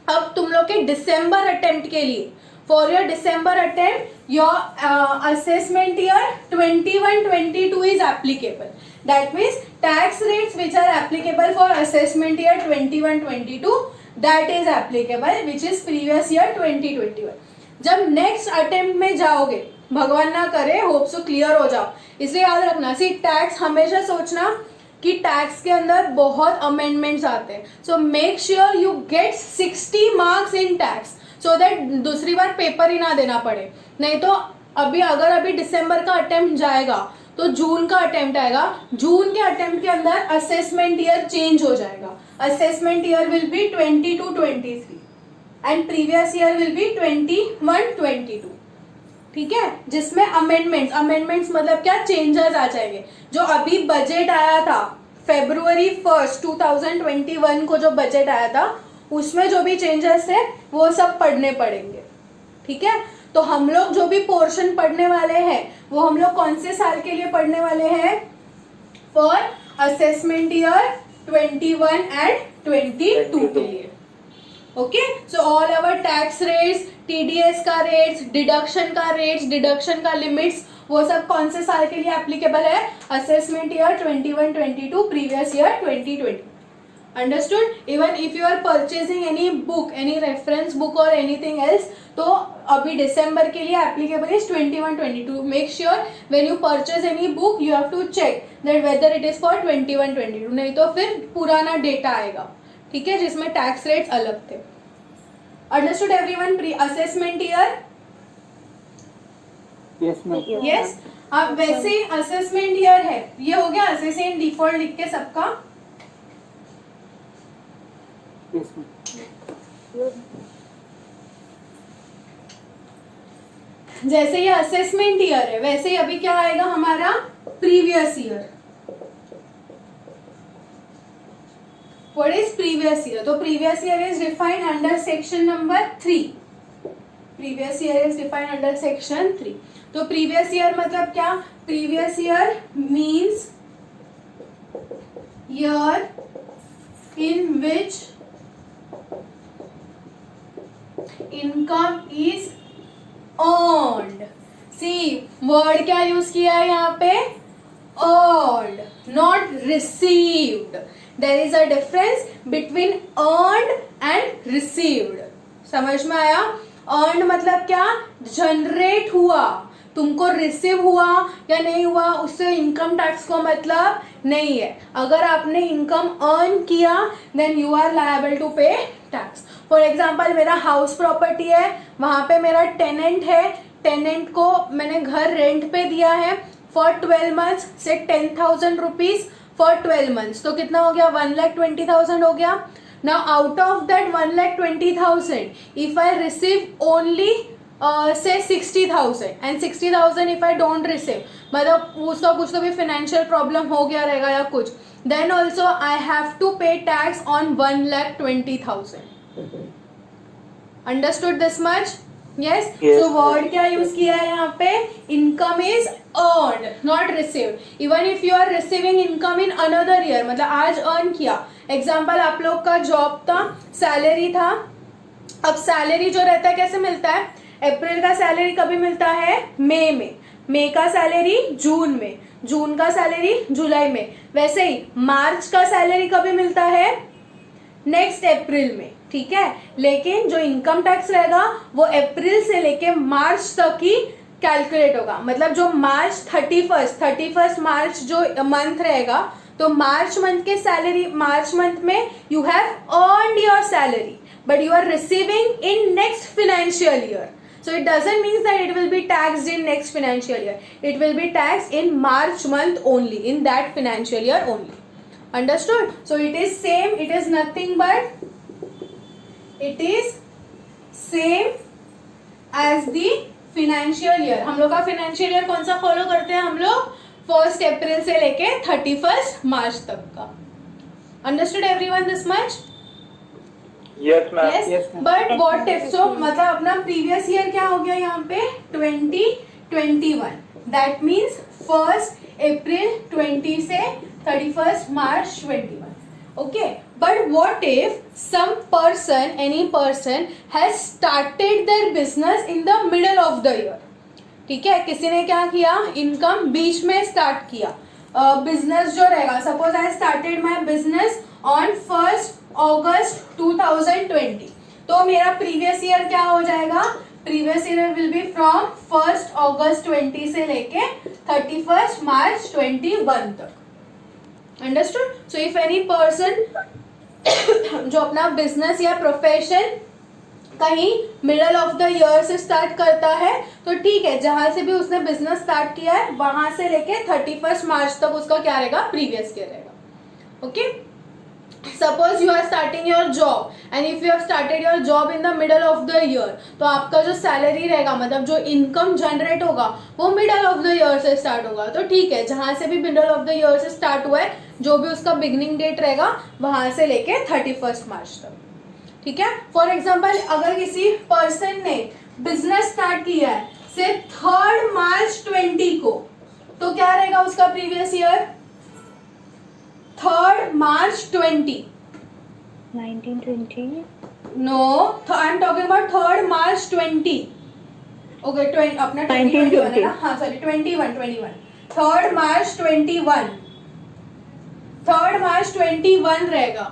अब तुम लोग के दिसंबर अटेम्प्ट के लिए, for your December attempt your assessment year 21-22 is applicable. That means tax rates which are applicable for assessment year 21-22 that is applicable, which is previous year 2021. जब नेक्स्ट अटेम्प्ट में जाओगे, भगवान ना करे, होप सो क्लियर हो जाओ, इसलिए याद रखना. सी टैक्स हमेशा सोचना कि टैक्स के अंदर बहुत अमेंडमेंट्स आते हैं. So make sure you get 60 marks in tax so that दूसरी बार पेपर ही ना देना पड़े. नहीं तो अभी दिसंबर का अटेम्प्ट जाएगा तो जून का अटेम्प्ट आएगा. जून के अटेम्प्ट के अंदर असेसमेंट ईयर चेंज हो जाएगा. Assessment year will be 22-23 and previous year will be 21-22. ठीक है, जिसमें अमेंडमेंट्स मतलब क्या? चेंजेस आ जाएंगे. जो अभी बजट आया था February 1st 2021 को, जो बजट आया था उसमें जो भी चेंजेस थे वो सब पढ़ने पड़ेंगे. ठीक है, तो हम लोग जो भी पोर्शन पढ़ने वाले हैं वो हम लोग कौन से साल के लिए पढ़ने वाले हैं? फॉर असेसमेंट ईयर 21 and 22 के लिए. Okay, so all our tax rates, TDS का रेट्स, डिडक्शन का लिमिट्स, वो सब कौन से साल के लिए एप्लीकेबल है? Assessment year 21-22, previous year 2020. Understood? Even if you are purchasing any book, any reference book और एनीथिंग एल्स, तो अभी दिसंबर के लिए applicable is 21-22. Make sure when you purchase any book you have to check that whether it is for 21-22, नहीं तो फिर पुराना डेटा आएगा. ठीक है, जिसमें टैक्स रेट्स अलग थे. Understood everyone? Pre assessment year. Yes, ma'am. Yes. अब वैसे ही असेसमेंट ईयर है, ये हो गया असेसिंग डिफॉल्ट लिख के सबका. Yes, ma'am. जैसे ये असेसमेंट ईयर है वैसे ही अभी क्या आएगा हमारा? Previous year. What is previous year? तो previous year is defined under section number 3. Previous year is defined under section 3. तो previous year मतलब क्या? Previous year means year in which income is earned. See, word क्या use किया है यहाँ पे? Earned, not received. There is a difference between earned and received. समझ में आया? earned मतलब क्या? जनरेट हुआ. तुमको रिसीव हुआ या नहीं हुआ उससे इनकम टैक्स को मतलब नहीं है. अगर आपने इनकम अर्न किया then you are liable to pay tax. For example मेरा हाउस प्रॉपर्टी है, वहाँ पे मेरा टेनेंट है, टेनेंट को मैंने घर रेंट पे दिया है, फॉर 12 मंथ्स से 10,000 रुपीज फॉर 12 मंथ्स, तो कितना हो गया 1,20,000 हो गया. Now out of that 1,20,000 if I receive only say 60,000 and 60,000 if I don't receive, मतलब उसका कुछ तो भी फाइनेंशियल प्रॉब्लम हो गया रहेगा या कुछ, then also I have to pay tax on 1,20,000. Understood this much? Yes. So word क्या यूज किया है यहाँ पे? Income is earn not received. Even if you are receiving income in another year, मतलब आज अर्न किया, एग्जाम्पल आप लोग का जॉब था, सैलरी था. अब सैलरी जो रहता है कैसे मिलता है? अप्रैल का सैलरी कभी मिलता है? मई का सैलरी जून में, जून का सैलरी जुलाई में. वैसे ही मार्च का सैलरी कभी मिलता है? नेक्स्ट अप्रैल में. ठीक है, लेकिन जो इनकम टैक्स रहेगा वो अप्रैल से लेके मार्च तक ही कैलकुलेट होगा. मतलब जो मार्च 31 मार्च जो मंथ रहेगा, तो मार्च मंथ के सैलरी, मार्च मंथ में you have earned your salary but you are receiving in next financial year. So it doesn't mean that it will be taxed in next financial year. It will be taxed in March month only, in that financial year only. Understood? So it is same, it is nothing but it is same as the financial year. हम लोग का financial year कौन सा follow करते हैं हम लोग? 1st April से लेके 31st March तक का. Understood everyone this much? Yes, ma'am. Yes, but what if, so मतलब अपना previous year क्या हो गया यहाँ पे? 2021. That means 1st April 20 से 31st March 21. Okay, but what if some person, any person has started their business in the middle of the year? ठीक है, किसी ने क्या किया? इनकम बीच में स्टार्ट किया. बिजनेस जो रहेगा, suppose I started my business on 1st August 2020, तो मेरा प्रीवियस ईयर क्या हो जाएगा? Previous year will be from 1st August 20 से लेके 31st March 21 तक. Understood? So if any person जो अपना बिजनेस या प्रोफेशन कहीं मिडल ऑफ द ईयर से स्टार्ट करता है, तो ठीक है, जहां से भी उसने बिजनेस स्टार्ट किया है वहां से लेके 31st मार्च तक उसका क्या रहेगा? प्रीवियस ईयर रहेगा. Okay, suppose you are starting your job and if you have started your job in the middle of the year, तो आपका जो सैलरी रहेगा, मतलब जो इनकम जनरेट होगा वो मिडल ऑफ द ईयर से स्टार्ट होगा. तो ठीक है, जहां से भी मिडल ऑफ द ईयर से स्टार्ट हुआ है, जो भी उसका बिगनिंग डेट रहेगा वहां से लेके 31st मार्च तक. ठीक है, फॉर एग्जाम्पल अगर किसी पर्सन ने बिजनेस स्टार्ट किया है से 3rd March 20 को, तो क्या रहेगा उसका previous year? 3rd March 20. 1920. No, I am talking about 3rd March 20. Okay, अपना 1920 है ना? हाँ sorry 21. 3rd March 21. 3rd March 21 रहेगा.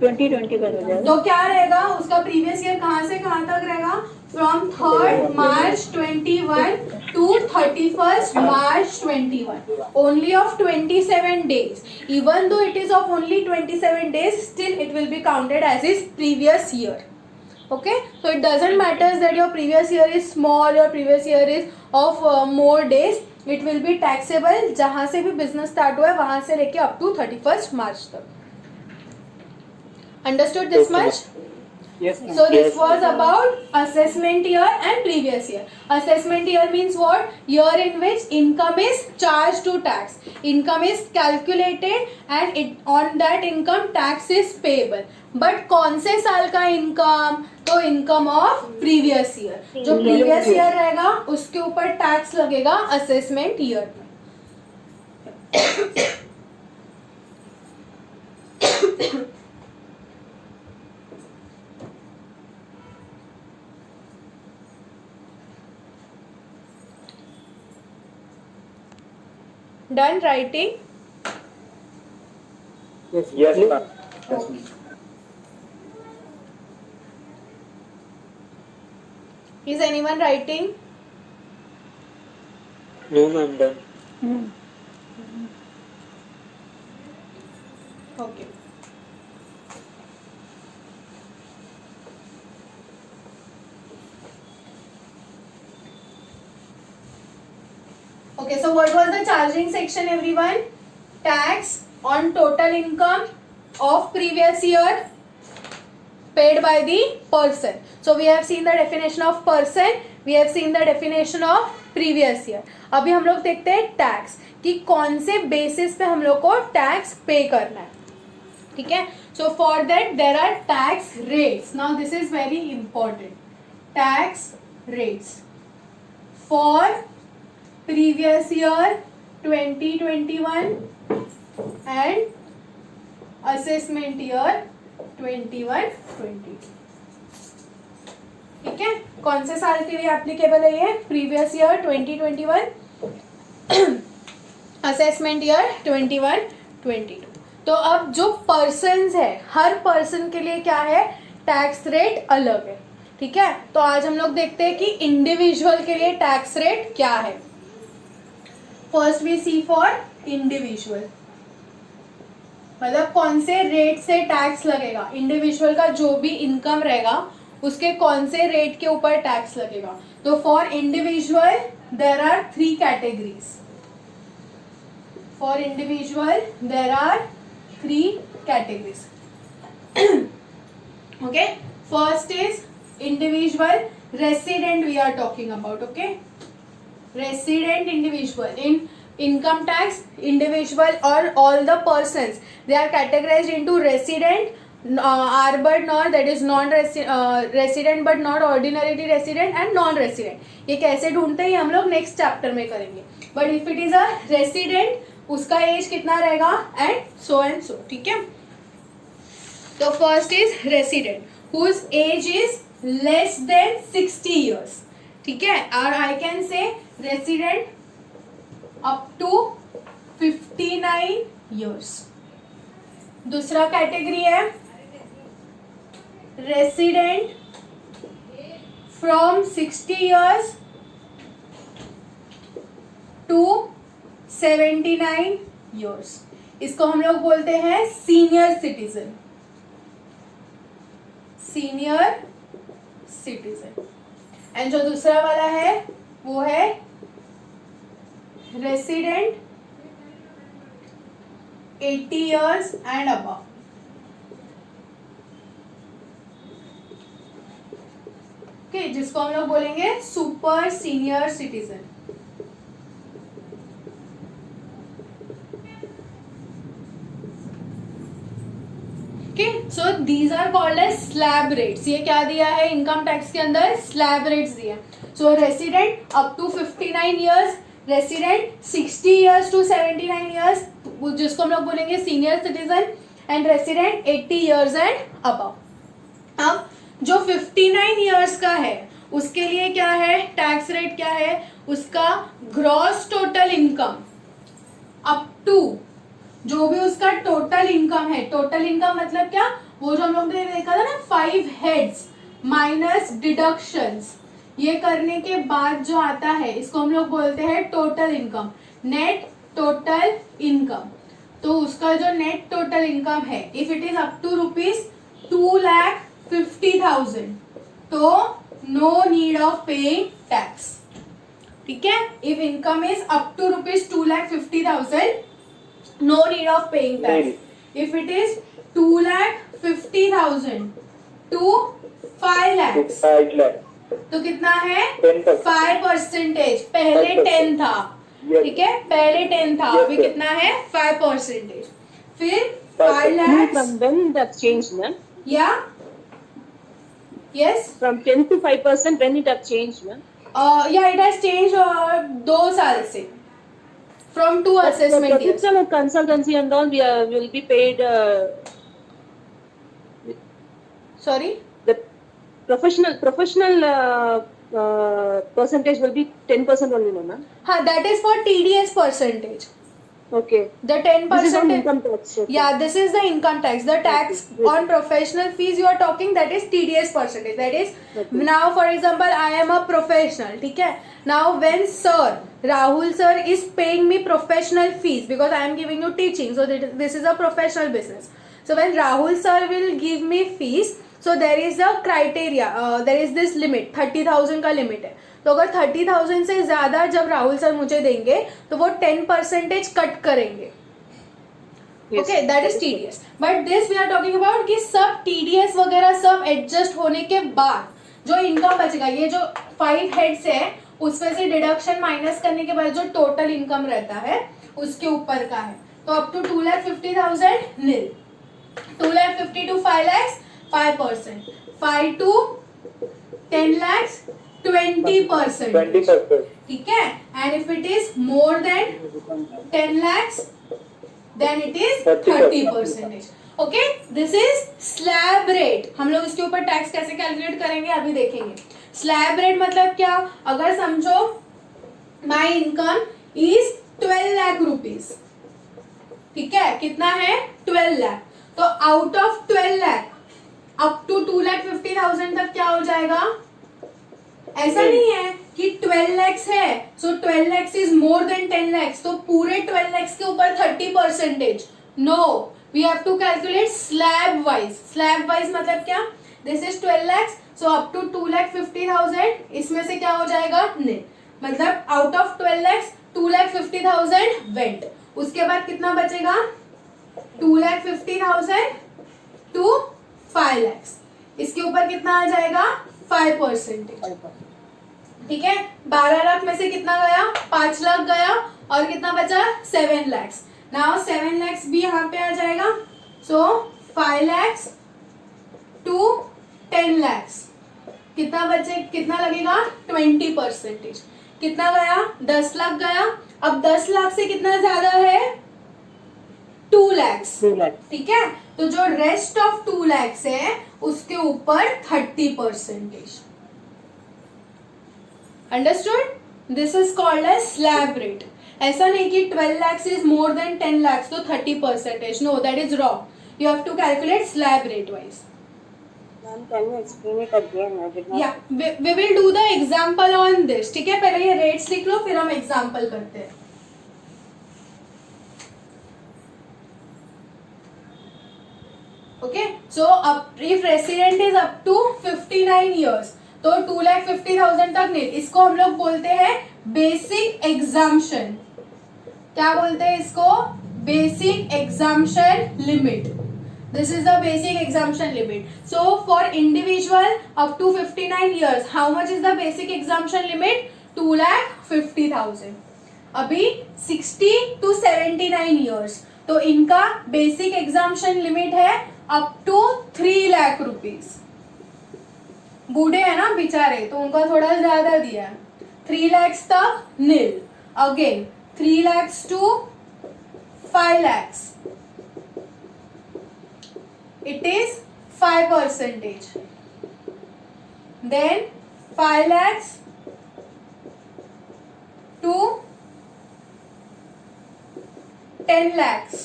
2020 का हो जाएगा. तो क्या रहेगा उसका प्रीवियस ईयर? कहाँ से कहाँ तक रहेगा? From 3rd March 21 to 31st March 21. Only of 27 days. Even though it is of only 27 days, still it will be counted as his previous year. Okay, so it doesn't matter that your previous year is small, your previous year is of more days. It will be taxable जहाँ से भी business start हुआ है वहाँ से लेके up to 31st March तक. Understood this much? Yes, ma'am. So this was about assessment year and previous year. Assessment year means what? Year in which income is charged to tax. Income is calculated and on that income tax is payable. But कौन से साल का income? तो income of previous year. जो previous year रहेगा उसके ऊपर tax लगेगा assessment year में. Done writing? Yes, ma'am. Is anyone writing? No, ma'am, done. Okay. Okay, so what was the charging section, everyone? Tax on total income of previous year paid by the person. So we have seen the definition of person, we have seen the definition of previous year. अभी हम लोग देखते हैं tax कि कौन से basis पे हम लोग को टैक्स पे करना है. ठीक है. So for that there are tax rates. Now this is very important. Tax rates for previous year 2021 and assessment year 21-22. ठीक है. कौन से साल के लिए एप्लीकेबल है ये? Previous year 2021, assessment year 21-22. तो अब जो पर्सन्स है, हर पर्सन के लिए क्या है, टैक्स रेट अलग है. ठीक है. तो आज हम लोग देखते हैं कि इंडिविजुअल के लिए टैक्स रेट क्या है. First we see for individual, मतलब कौन से रेट से टैक्स लगेगा. इंडिविजुअल का जो भी इनकम रहेगा उसके कौन से रेट के ऊपर टैक्स लगेगा. तो for individual there are 3 categories. For individual there are 3 categories. Okay, first is individual resident we are talking about. Okay, resident individual in income tax, individual or all the persons, they are categorized into resident, are but not, that is resident but not ordinary resident, and non resident. ये कैसे ढूंढते हैं ये हम लोग next chapter में करेंगे. But if it is a resident उसका एज कितना रहेगा एंड सो. ठीक है. तो first is resident whose age is less than 60 years. ठीक है. और I can say resident up to 59 years. दूसरा कैटेगरी है resident from 60 years to 79 years. इसको हम लोग बोलते हैं senior citizen. Senior citizen. And जो दूसरा वाला है वो है resident 80 years and above. Okay, जिसको हम लोग बोलेंगे super senior citizen. Okay, so these are called as slab rates. ये क्या दिया है इनकम टैक्स के अंदर? स्लैब रेट्स दिए. So resident up to 59 years, resident 60 years to 79 years, जिसको हम लोग बोलेंगे senior citizen, and resident 80 years and above. अब जो 59 years का है उसके लिए क्या है टैक्स रेट? क्या है उसका? Gross total income up to, जो भी उसका टोटल इनकम है. टोटल इनकम मतलब क्या? वो जो हम लोग ने देखा था ना 5 heads माइनस डिडक्शंस, ये करने के बाद जो आता है इसको हम लोग बोलते हैं total income, net total income. तो उसका जो नेट टोटल इनकम है, if it is up to ₹2,50,000, तो no need of paying tax. ठीक है. If income is up to ₹2,50,000, no need of paying tax. If it is 2,50,000 to 5 lakhs, तो कितना है? 5%. पहले 10 था. ठीक है, पहले 10 था, अभी कितना है? 5%. फिर 5 lakhs. From when that changed, ma'am? Yeah. Yes. From 10 to 5%, when it have changed, ma'am? Yeah, it has changed 2 साल से. From 2 assessment years. Professional consultancy and all, we will be paid. Sorry. The professional percentage will be 10% only, no, ma'am? हाँ, that is for TDS percentage. Okay. The 10%. This is on income tax. Okay. Yeah, this is the income tax. The tax on professional fees you are talking, that is TDS percentage. That is now, for example, I am a professional. ठीक है. Now, when Rahul sir is paying me professional fees because I am giving you teaching, so this is a professional business. So when Rahul sir will give me fees, so there is a criteria, there is this limit, 30,000 का limit है. तो अगर 30,000 से ज्यादा जब Rahul sir मुझे देंगे तो वो 10% कट करेंगे. Okay, that is TDS. But this we are talking about कि सब टीडीएस वगैरह सब एडजस्ट होने के बाद जो इनकम बचेगा, ये जो 5 हेड्स है उसमें से डिडक्शन माइनस करने के बाद जो टोटल इनकम रहता है उसके ऊपर का है. तो up to 2,50,000 nil, 2,50,000 to 5 lakhs 5%, 5 to 10 lakhs 20%. 20%. ठीक है. And if it is more than 10 lakhs then it is 30%. Okay, this is slab rate. हम लोग इसके ऊपर टैक्स कैसे कैलकुलेट करेंगे अभी देखेंगे. स्लैब रेट मतलब क्या, अगर समझो my income is 12 lakh rupees, ठीक है, कितना है 12 लाख, तो out of 12 lakh up to 2,50,000 तक क्या हो जाएगा. ऐसा नहीं है कि 12 lakhs है so 12 lakhs is more than 10 lakhs, तो पूरे 12 lakhs के ऊपर 30%. No, we have to calculate slab wise. Slab wise मतलब क्या, this is 12 lakhs, so up to 2,50,000 इसमें से क्या हो जाएगा नहीं, मतलब आउट ऑफ 12 lakhs 2,50,000 वेंट. उसके बाद कितना बचेगा 2,50,000 टू 5 lakhs, इसके ऊपर कितना आ जाएगा 5%. ठीक है, 12 लाख में से कितना गया 5 लाख गया और कितना बचा 7 lakhs. नाउ 7 lakhs भी यहाँ पे आ जाएगा. सो 5 lakhs टू 10 lakhs कितना बचे, कितना लगेगा 20%. कितना गया 10 लाख गया. अब 10 लाख से कितना ज्यादा है 2 lakhs. ठीक है, तो जो रेस्ट ऑफ 2 lakhs है उसके ऊपर 30%. Understood. This is called as slab rate. ऐसा नहीं कि 12 lakhs is more than 10 lakhs तो 30%. No, that is wrong. You have to calculate slab rate wise. Ma'am, can you explain it again? I did not. या we will do the example on this. ठीक है, पहले ये rates लिख लो फिर हम example करते हैं. Okay, so if resident is up to 59 years तो 2,50,000 तक नहीं. इसको हम लोग बोलते हैं बेसिक एग्जाम्पशन. क्या बोलते हैं इसको, basic exemption limit. This is the basic exemption limit. So for individual up to 59 years how much is the basic exemption limit 2,50,000. अभी 60 to 79 years तो इनका बेसिक एग्जाम्पशन लिमिट है अप टू 3 लाख रुपीज. बूढ़े है ना बेचारे तो उनका थोड़ा ज्यादा दिया है. 3 lakhs तक nil. Again 3 lakhs to 5 lakhs it is 5%. then 5 lakhs to 10 lakhs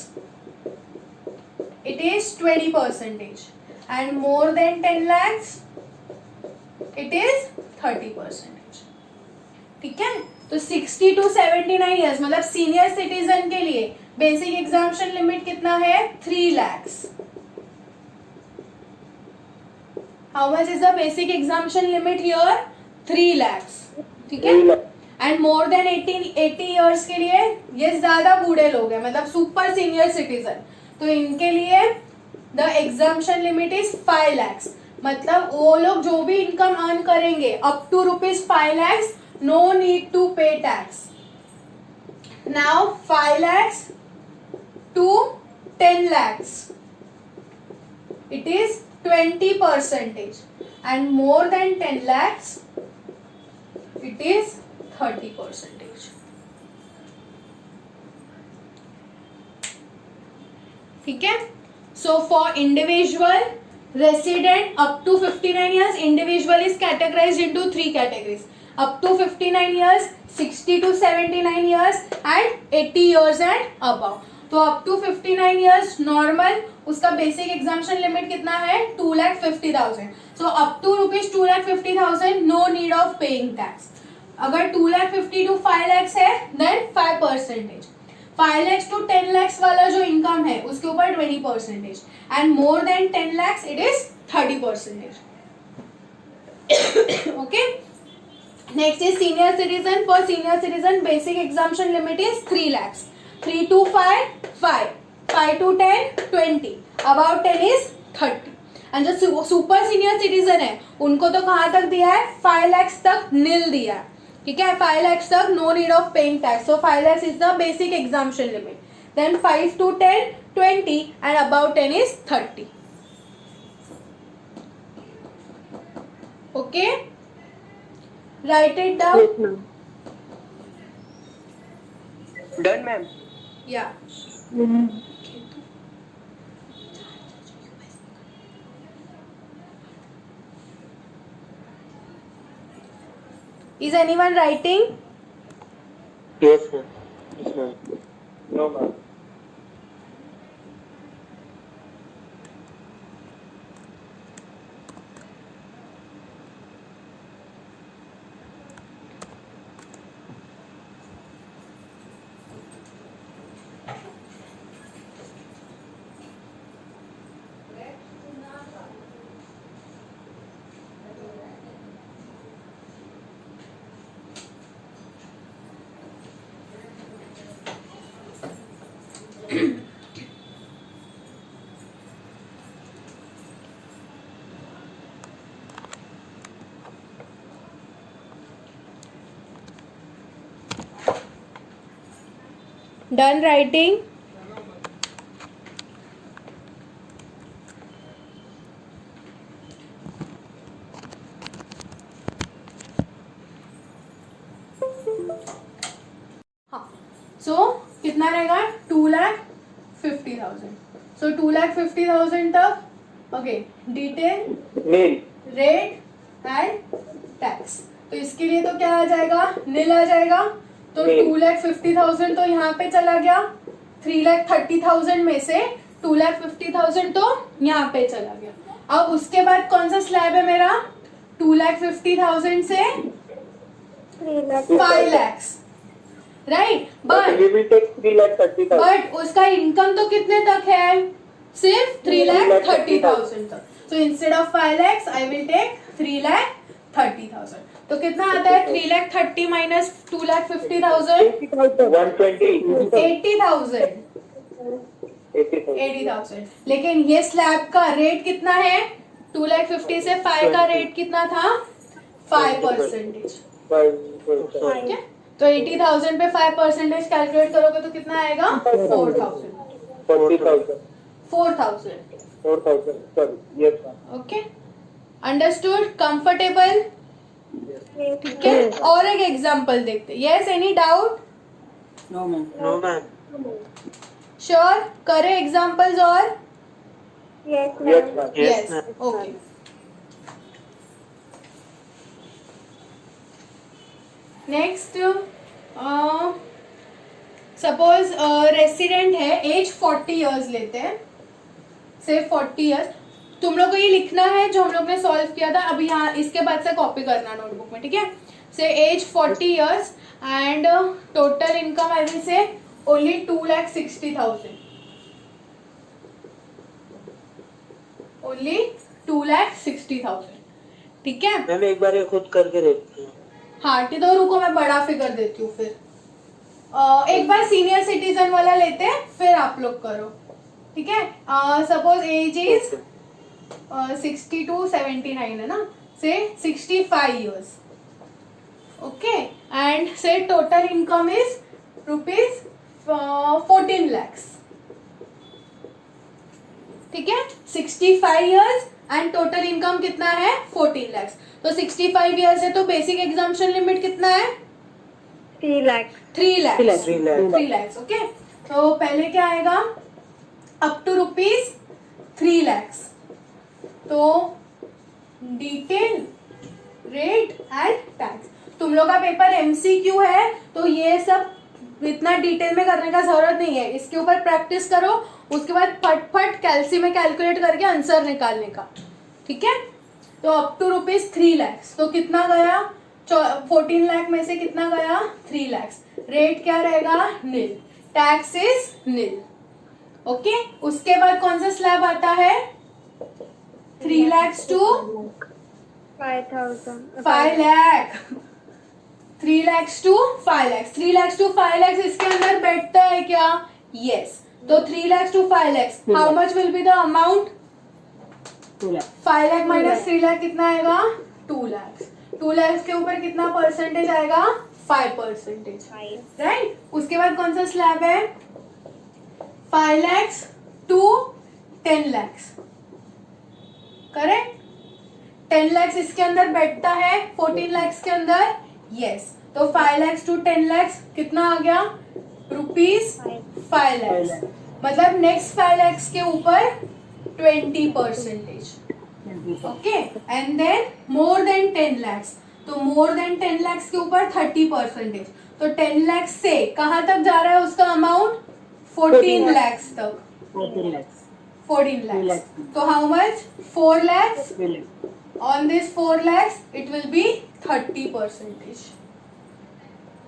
it is 20%. and more than 10 lakhs it is 30%. ठीक है, तो 60 to 79 years मतलब सीनियर सिटीजन के लिए बेसिक एग्जाम्पशन लिमिट कितना है 3 lakhs. How much is the basic exemption limit here 3 lakhs. ठीक है, एंड मोर देन 80 years के लिए ये ज्यादा बूढ़े लोग हैं मतलब सुपर सीनियर सिटीजन, तो इनके लिए the exemption limit is 5 lakhs. मतलब वो लोग जो भी इनकम अर्न करेंगे up to ₹5 lakhs no need to pay tax. Now 5 lakhs to 10 lakhs it is 20% and more than 10 lakhs it is 30%. ठीक है, so for individual resident up to 59 years individual is categorized into 3 categories. Up to 59 years 60 to 79 years and 80 years and above. तो up to 59 years normal उसका basic exemption limit कितना है 2,50,000. so up to ₹2,50,000 no need of paying tax. अगर 2,50,000 to 5 lakhs है then 5%. 5 lakhs to 10 lakhs वाला जो income है उसके ऊपर 20% and more than 10 lakhs it is 30%. Okay. Next is senior citizen. For senior citizen, basic exemption limit is 3 lakhs. 3 to 5, 5. 5 to 10, 20. Above 10 is 30. And जो super senior citizen है उनको तो कहाँ तक दिया है? 5 lakhs तक नील दिया है. ठीक है, 5 lakhs तक no need of paying tax. So 5 lakhs is the basic exemption limit. Then 5 to 10, 20 and above 10 is 30. Okay? Write it down. Yes, ma'am. Done, ma'am. Yeah. Is anyone writing? Yes, ma'am. Yes, ma'am. No, ma'am. Done writing? हाँ. So कितना रहेगा? 2,50,000. So 2,50,000 तक. Okay. Detail, Nil. rate and tax. तो इसके लिए तो क्या आ जाएगा? नील आ जाएगा. तो Nil. 2,50,000 तो यहाँ पे चला गया. 3,30,000 में से 2,50,000 तो यहाँ पे चला गया. अब उसके बाद कौन सा स्लैब है मेरा? 2,50,000 से 3 lakh. 5 lakhs. Right. But we will take 3,30,000. But उसका इनकम तो कितने तक है? सिर्फ 3,30,000 तक. So instead of 5 lakhs I will take 3,30,000. तो कितना आता है? 3,30,000 माइनस 2,50,000. 120. 80,000. 80,000. 80,000. लेकिन ये स्लैब का रेट कितना है? 2,50,000 से 5 का रेट कितना था? 5%. 5%. ठीक है. तो 80,000 पे 5% कैलकुलेट करोगे तो कितना आएगा? 4,000. 40,000. 4,000. 4,000. Sorry. Yes, ma'am. Okay. Understood? Comfortable? ठीक है. और एक एग्जांपल देखते. Yes, any doubt? No, ma'am. No, ma'am. Sure? करे एग्जांपल्स और? Yes, Yes, ma'am. ma'am. Yes, ma'am. Okay. Next, suppose resident है, एज 40 इयर्स लेते हैं, से 40 इयर्स. तुम लोग को ये लिखना है जो हम लोग ने सॉल्व किया था. अभी यहाँ इसके बाद से कॉपी करना नोटबुक में. ठीक है. Say age 40 years and total income I will say only 2,60,000. Only 2,60,000. ठीक है. मैम एक बार ये खुद करके देखते हैं. हाँ, तो रुको मैं बड़ा फिगर देती हूँ. फिर एक बार सीनियर सिटीजन वाला लेते हैं, फिर आप लोग करो. ठीक है. सपोज एज इज 60 to 79 है ना. से 65 years. ओके. एंड से total income is rupees 14 lakhs. ठीक है. 65 years एंड टोटल इनकम कितना है? 14 lakhs. तो 65 years है तो बेसिक एग्जाम्पशन लिमिट कितना है? 3 lakh. 3 lakhs. 3 lakhs. 3 lakhs. 3 lakhs. Okay. तो पहले क्या आएगा? Up to rupees 3 lakhs. तो डिटेल, रेट एंड टैक्स. तुम लोग का पेपर एमसीक्यू है तो ये सब इतना डिटेल में करने का जरूरत नहीं है. इसके ऊपर प्रैक्टिस करो, उसके बाद फटफट कैलसी में कैलकुलेट करके आंसर निकालने का. ठीक है. तो अप टू रुपीज 3 lakhs. तो कितना गया? 14 लाख में से कितना गया? 3 lakhs. रेट क्या रहेगा? Nil. Tax is nil. Okay. उसके बाद कौन सा स्लैब आता है? 3 lakhs to 5,000. 5 lakh. 3 lakhs to 5 lakhs. 3 lakhs to 5 lakhs इसके अंदर बैठता है क्या? Yes. तो 3 lakhs to 5 lakhs. How much will be the amount? 2 lakh 5 lakh minus 3 lakh कितना आएगा? 2 lakhs. 2 lakhs के ऊपर कितना परसेंटेज आएगा? 5%. राइट. उसके बाद कौन सा स्लैब है? 5 lakhs to 10 lakhs. Correct. 10 lakhs इसके अंदर बैठता है 14 lakhs के अंदर. यस. तो 5 lakhs to 10 lakhs कितना आ गया? Rupees 5 lakhs. मतलब नेक्स्ट 5 lakhs के ऊपर 20%. Okay. And then more than 10 lakhs. तो मोर देन 10 lakhs के ऊपर 30%. तो 10 lakhs से कहाँ तक जा रहा है उसका अमाउंट? 14 lakhs तक. 14 lakh 14 lakhs. So how much? 4 lakhs. 3 lakh On this 4 lakhs, it will be 30%.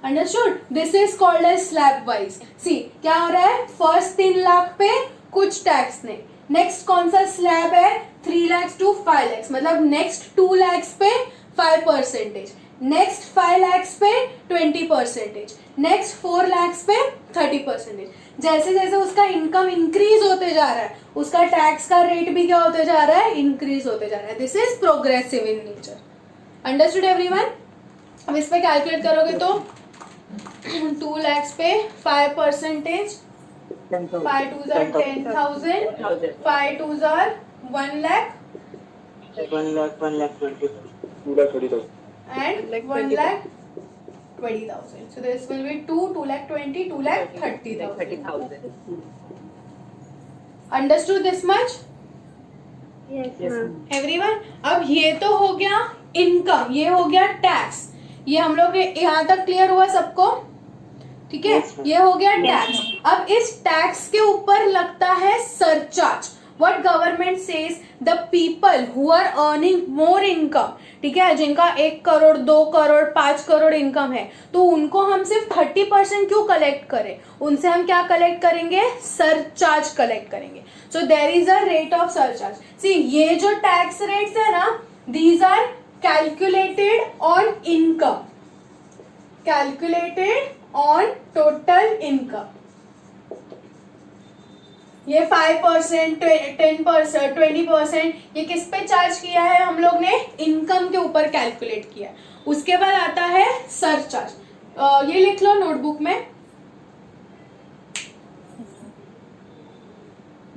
Understood? This is called as slab wise. See, क्या हो रहा है? First 3 लाख पे कुछ टैक्स नहीं. नेक्स्ट कौन सा स्लैब है? 3 lakhs to 5 lakhs. मतलब नेक्स्ट 2 lakhs पे 5%. नेक्स्ट 5 lakhs पे 20%. नेक्स्ट 4 lakhs पे 30%. जैसे जैसे उसका इनकम इंक्रीज होते जा रहा है उसका टैक्स का रेट भी क्या होते जा रहा है? इंक्रीज होते जा रहा है. This is progressive in nature. Understood everyone? अब इस पे कैलकुलेट करोगे तो 2 lakhs पे 5%. 5 2s are 10,000. 5 2s are 1 lakh 1 lakh 1 lakh 20. and 1 lakh 20,000. So this will be 2 lakh 20, 2 lakh 30,000. Understood this much? Yes, Yes, ma'am. Everyone. अब ये तो हो गया इनकम, ये हो गया टैक्स. ये हम लोग यहाँ तक क्लियर हुआ सबको? ठीक है. Yes, ma'am. ये हो गया टैक्स. अब इस टैक्स के ऊपर लगता है surcharge. What government says the people who are earning more income, ठीक है, जिनका 1 करोड़ 2 करोड़ 5 करोड़ इनकम है, तो उनको हम सिर्फ 30% क्यों कलेक्ट करें? उनसे हम क्या कलेक्ट करेंगे? सरचार्ज कलेक्ट करेंगे. So there is a rate of surcharge. See, ये जो टैक्स रेट्स है ना, these are calculated on income, calculated on total income. ये 5%, 10%, 20% ये किस पे चार्ज किया है हम लोग ने? इनकम के ऊपर कैलकुलेट किया है. उसके बाद आता है सरचार्ज. ये लिख लो नोटबुक में.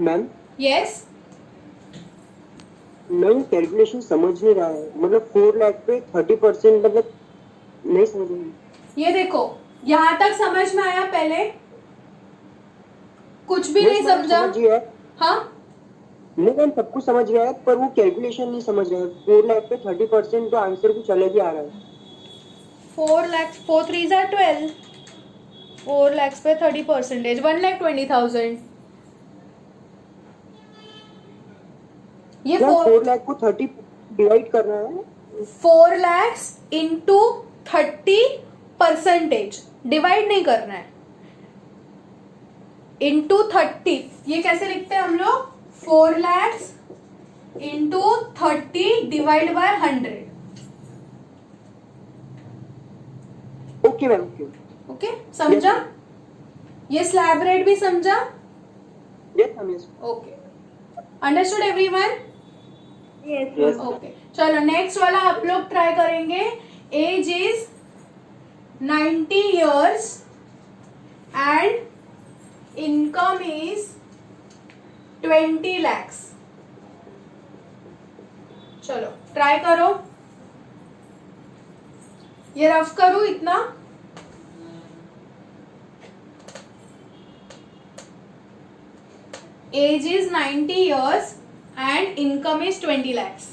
Ma'am yes. मैं कैलकुलेशन समझ नहीं रहा है. मतलब 4 लाख पे 30% मतलब नहीं समझ रही. ये देखो, यहाँ तक समझ में आया? पहले कुछ भी नहीं समझा? समझ गया. हाँ, नहीं मैम, सब कुछ समझ गया है पर वो कैलकुलेशन नहीं समझ रहा है. 4 लाख पे 30% तो आंसर कुछ अलग ही आ रहा है. 4 lakhs 4 3s are 12. 4 lakhs पे 30%, 1 lakh 20,000. ये 4 लाख को 30 डिवाइड करना है. 4 lakhs इंटू 30%. डिवाइड नहीं करना है. इंटू 30. ये कैसे लिखते हैं हम लोग? 4 lakhs into 30 divide by 100. Okay ma'am. Okay. Okay, समझा? ये स्लैब रेट भी समझा? Yes ma'am. Yes. Okay. Understood everyone? Yes, Yes. ma'am. Okay. चलो नेक्स्ट वाला आप लोग ट्राई करेंगे. Age is 90 years and income is 20 lakhs. चलो ट्राई करो. ये रफ करूं इतना? Age is 90 years and income is 20 lakhs.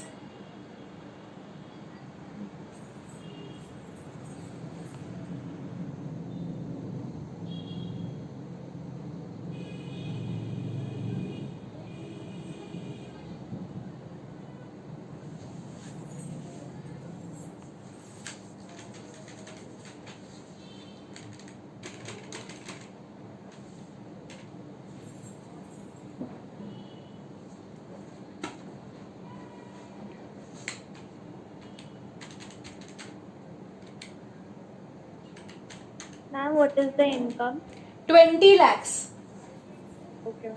Ma'am, what is the income? 20 lakhs. Okay.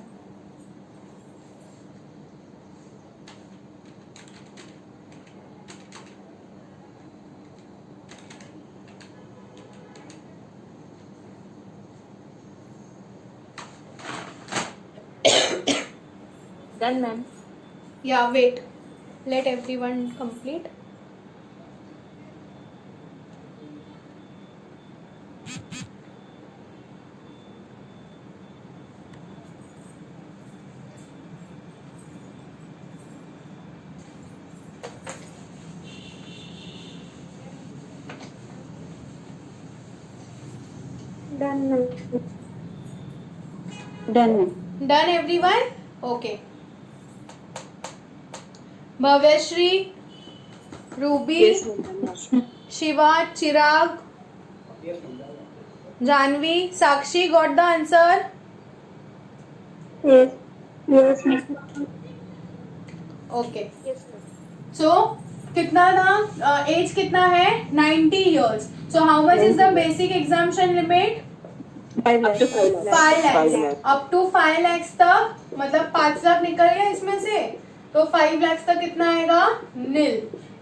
Done, ma'am. Yeah, wait. Let everyone complete. Done, ma'am. Done, ma'am. Done, everyone? Okay. Bhavyashri, Ruby, Yes, ma'am. Shiva, Chirag, Janvi, Sakshi got the answer? Yes. Yes, ma'am. Okay. Yes, ma'am. So, कितना था? Age कितना है? 90 years. So, how much is the basic exemption limit? 5 lakhs. 5 5 lakhs. lakhs. Up to 5 lakhs तक, मतलब 5 लाख निकल गया इसमें से, तो 5 lakhs तक कितना आएगा? Nil.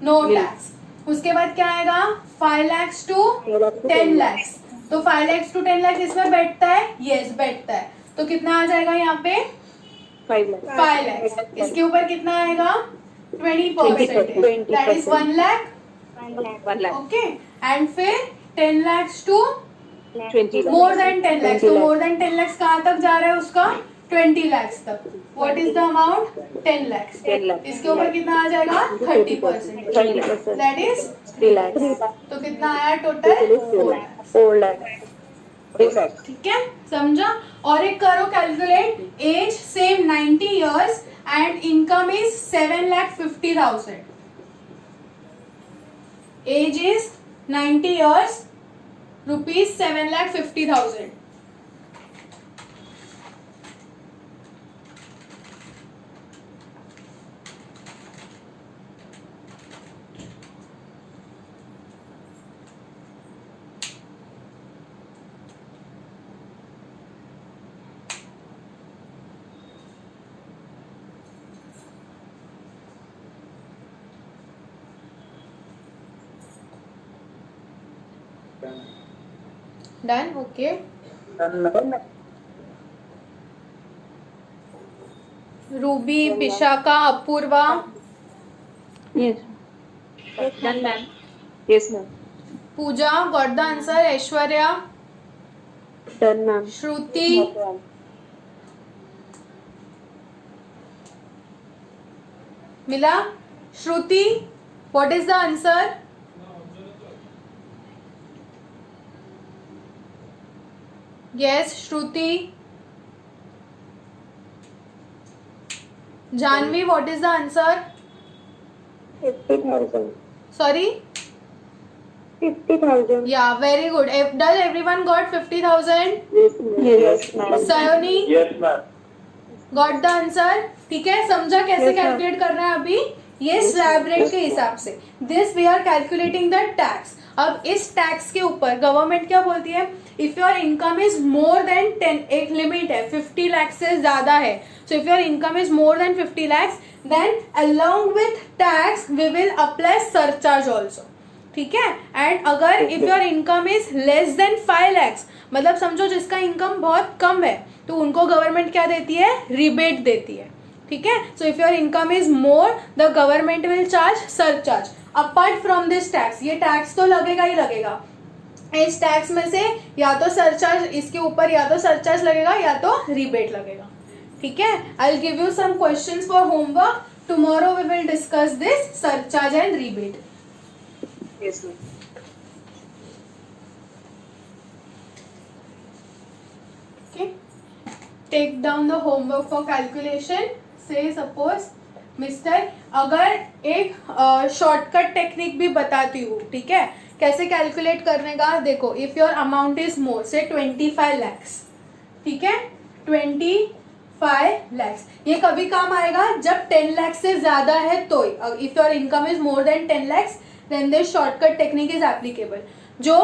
No tax. उसके बाद क्या आएगा? 5 lakhs to 10 lakhs. तो 5 lakhs to 10 lakhs इसमें बैठता है? Yes, बैठता है. तो कितना आ जाएगा यहाँ पे? 5 lakhs. 5 lakhs. इसके ऊपर कितना आएगा? 20%. 20%. That is 1 lakh. 1 lakh. Okay. And फिर 10 lakhs to 20 lakhs. more than 10 lakhs. 20 तो lakhs. more than 10 lakhs कहाँ तक जा रहा है उसका? 20 lakhs तक. What is the amount? 10 lakhs. 10 lakhs. इसके ऊपर कितना आ जाएगा? 30%. 30%. That is 3 lakhs. तो कितना आया टोटल? 4 lakhs. 4 lakhs. 4 lakhs. ठीक है, समझा? और एक करो calculate. Age same 90 years and income is 7,50,000. Age is 90 years, rupees 7,50,000. Done? Okay. Ruby, Vishaka, Apurva, Yes. Done, ma'am. Yes, ma'am. Pooja got the answer. Aishwarya, Done, ma'am. Shruti, Mila, Shruti, what is the answer? Yes, Shruti. Janvi, what is the answer? 50,000. Sorry? 50,000. Yeah, very good. Does everyone got 50,000? Yes, ma'am. Sayoni Yes, ma'am. got the answer. ठीक है, समझा कैसे calculate करना है अभी? ये slab rate के हिसाब से. This we are calculating the tax. अब इस टैक्स के ऊपर गवर्नमेंट क्या बोलती है? If your income is more than 10, एक लिमिट है 50 लाख से ज्यादा है. So if your income is more than 50 lakhs, then along with tax we will apply surcharge also. ठीक है. एंड अगर if your income is less then 5 lakhs, मतलब समझो जिसका इनकम बहुत कम है, तो उनको गवर्नमेंट क्या देती है? रिबेट देती है. ठीक है. So if your income is more, the government will charge surcharge apart from this tax. ये टैक्स तो लगेगा ही लगेगा. इस टैक्स में से या तो सरचार्ज, इसके ऊपर या तो सरचार्ज लगेगा या तो रिबेट लगेगा. ठीक है. I will give you some questions for homework. Tomorrow we will discuss this surcharge and rebate. Yes, ma'am. Okay. Take down the homework for calculation. Say suppose mister, अगर एक शॉर्टकट टेक्निक भी बताती हूँ. ठीक है. कैसे कैलकुलेट करने का? देखो, if your amount is more से 25 lakhs. ठीक है. 25 lakhs. ये कभी काम आएगा जब 10 lakhs से ज्यादा है तो. If your income is more than 10 lakhs, then this shortcut technique is applicable. जो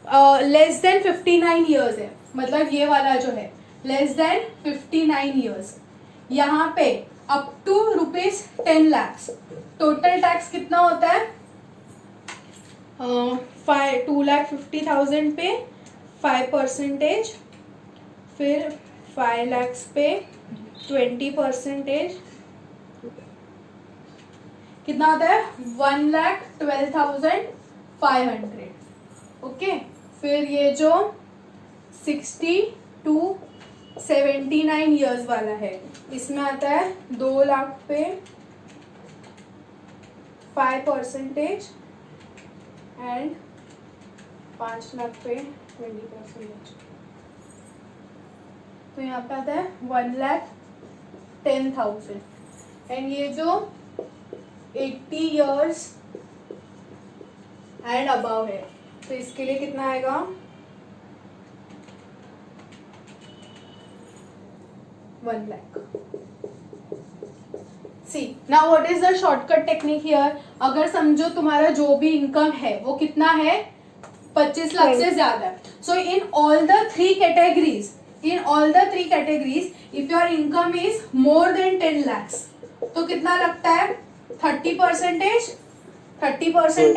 लेस देन 59 ईयर्स है, मतलब ये वाला जो है लेस देन 59 ईयर्स, यहाँ पे up to ₹10 lakhs total tax कितना होता है? 2,50,000 पे 5%, फिर 5 lakhs पे 20%, कितना होता है? 1,12,500. ओके, फिर ये जो 60 to 79 ईयर्स वाला है, इसमें आता है 2 लाख पे 5% एंड 5 लाख पे 20%. तो यहाँ पे आता है 1,10,000. एंड ये जो 80 ईयर्स एंड अबव है, तो इसके लिए कितना आएगा? 1 lakh. See now what is the shortcut technique here? अगर समझो तुम्हारा जो भी इनकम है वो कितना है? 25 लाख से ज्यादा है. So in all the three categories, if your income is more than 10 lakhs, तो कितना लगता है? 30%, 30%.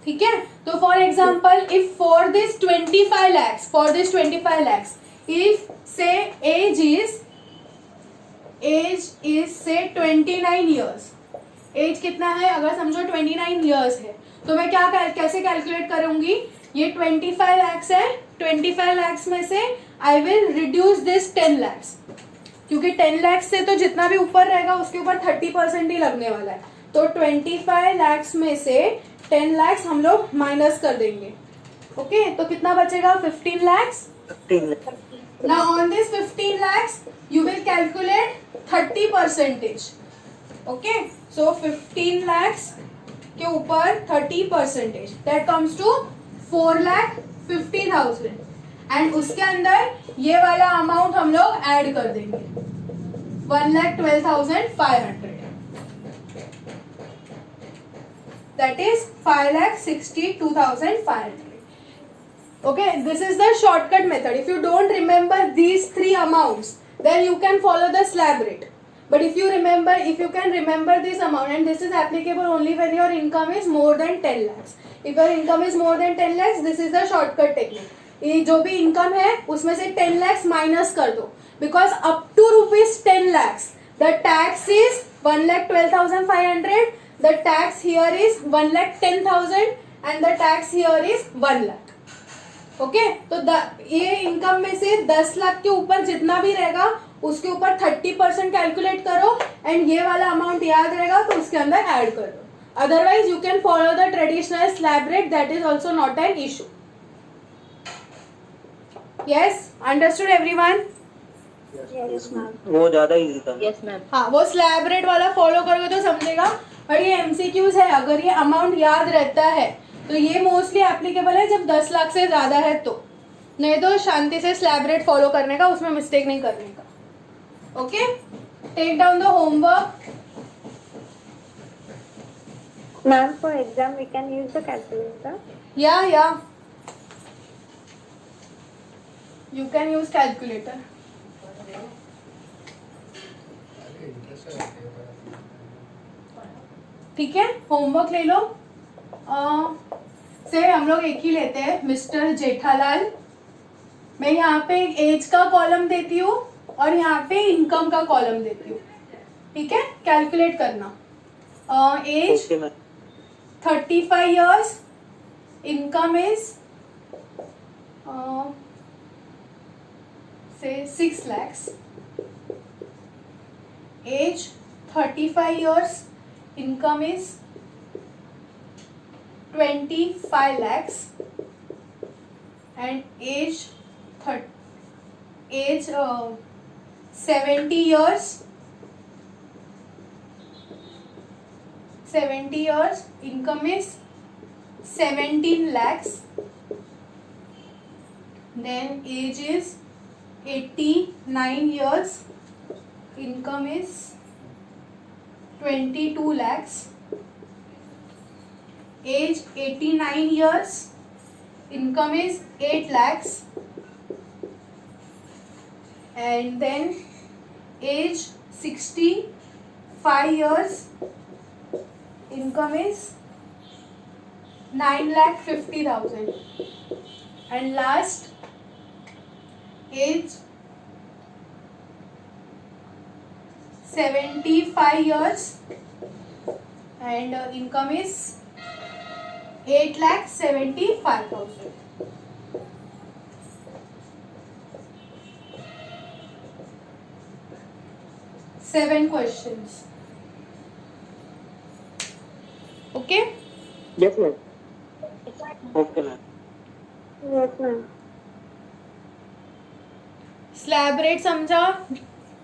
ठीक है. तो for example if for this 25 lakhs, if say age is say 29 years, age कितना है? अगर समझो 29 ईयर्स है, तो मैं कैसे कैलकुलेट करूंगी? ये 25 lakhs है, 25 lakhs में से I will reduce this 10 lakhs, क्योंकि 10 lakhs से तो जितना भी ऊपर रहेगा उसके ऊपर 30% ही लगने वाला है. तो 25 lakhs में से 10 lakhs हम लोग माइनस कर देंगे. ओके, तो कितना बचेगा? 15 lakhs. 15 lakhs. Now on this 15 lakhs you will calculate 30%. Okay, so 15 lakhs के ऊपर 30%, that comes to 4,50,000. एंड उसके अंदर ये वाला अमाउंट हम लोग ऐड कर देंगे 1,12,500. That is 5,62,500. Okay, this is the shortcut method. If you don't remember these three amounts, then you can follow the slab rate. But if you can remember this amount, and this is applicable only when your income is more than 10 lakhs. If your income is more than 10 lakhs, this is the shortcut technique. ये जो भी income है उसमें से 10 lakhs minus कर दो, because up to ₹10 lakhs the tax is 1,12,500, the tax here is 1,10,000 and the tax here is 1 lakh. Okay, तो ये इनकम में से 10 लाख के ऊपर जितना भी रहेगा उसके ऊपर 30% कैलकुलेट करो, एंड ये वाला अमाउंट याद रहेगा तो उसके अंदर ऐड कर दो. Otherwise you can follow the traditional slab rate, that is also not an issue. Yes, understood everyone? Yes, ma'am. वो ज्यादा इजी था. Yes ma'am. हाँ, वो स्लैब रेट वाला फॉलो करोगे तो समझेगा. बट ये एमसीक्यूज है, अगर ये अमाउंट याद रहता है तो ये मोस्टली एप्लीकेबल है जब 10 लाख से ज्यादा है, तो नहीं तो शांति से स्लैब रेट फॉलो करने का, उसमें मिस्टेक नहीं करने का. Okay, take down the homework. Ma'am, for exam we can use the calculator. या यू कैन यूज कैलकुलेटर. ठीक है, होमवर्क ले लो. से हम लोग एक ही लेते हैं, मिस्टर जेठालाल. मैं यहाँ पे एज का कॉलम देती हूँ और यहाँ पे इनकम का कॉलम देती हूँ. ठीक है, कैलकुलेट करना. Age 35 years, income is say 6 lakhs. Age 35 years, income is 25 lakhs, and age 70 years. 70 years, income is 17 lakhs. Then age is 89 years, income is 22 lakhs. Age 89 years, income is 8 lakhs, and then age 65 years, income is 9,50,000, and last age 75 years, and income is 8,75,000. Seven questions. Okay? Yes, ma'am. Okay, ma'am. Yes, ma'am. Slab rate समझा?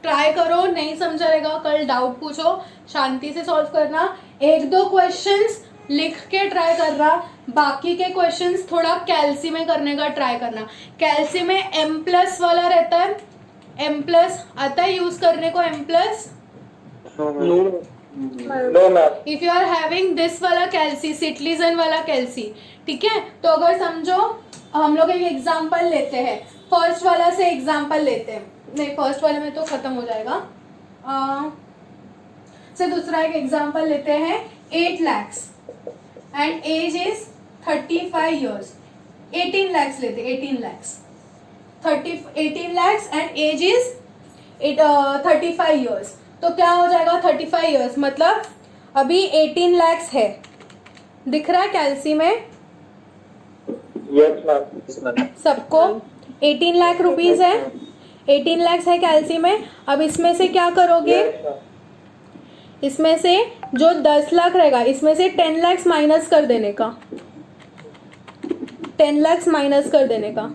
Try करो, नहीं समझा रहेगा कल doubt पूछो, शांति से solve करना. एक दो क्वेश्चंस लिख के ट्राई करना, बाकी के क्वेश्चंस थोड़ा कैल्सी में करने का ट्राई करना. कैल्सी में M प्लस वाला रहता है, M प्लस आता है यूज करने को. M plus No, ma'am. If you are having this वाला कैल्सी, सिटलीजन वाला कैल्सी, ठीक है. तो अगर समझो हम लोग एक एग्जांपल लेते हैं, फर्स्ट वाला से एग्जांपल लेते हैं, नहीं फर्स्ट वाले में तो खत्म हो जाएगा. से दूसरा एक एग्जांपल लेते हैं. 8 lakhs and age is 35 years. 18 lakhs लेते, 18 lakhs, 18 lakhs and age is 35 years. तो क्या हो जाएगा 35 years मतलब अभी 18 lakhs है, दिख रहा है कैल्सी में Yes, ma'am. Yes, ma'am. सबको. 18 लाख रुपीज है, 18 lakhs है कैल्सी में. अब इसमें से क्या करोगे, Yes, ma'am. इसमें से जो 10 लाख रहेगा इसमें से 10 lakhs माइनस कर देने का, 10 lakhs माइनस कर देने का.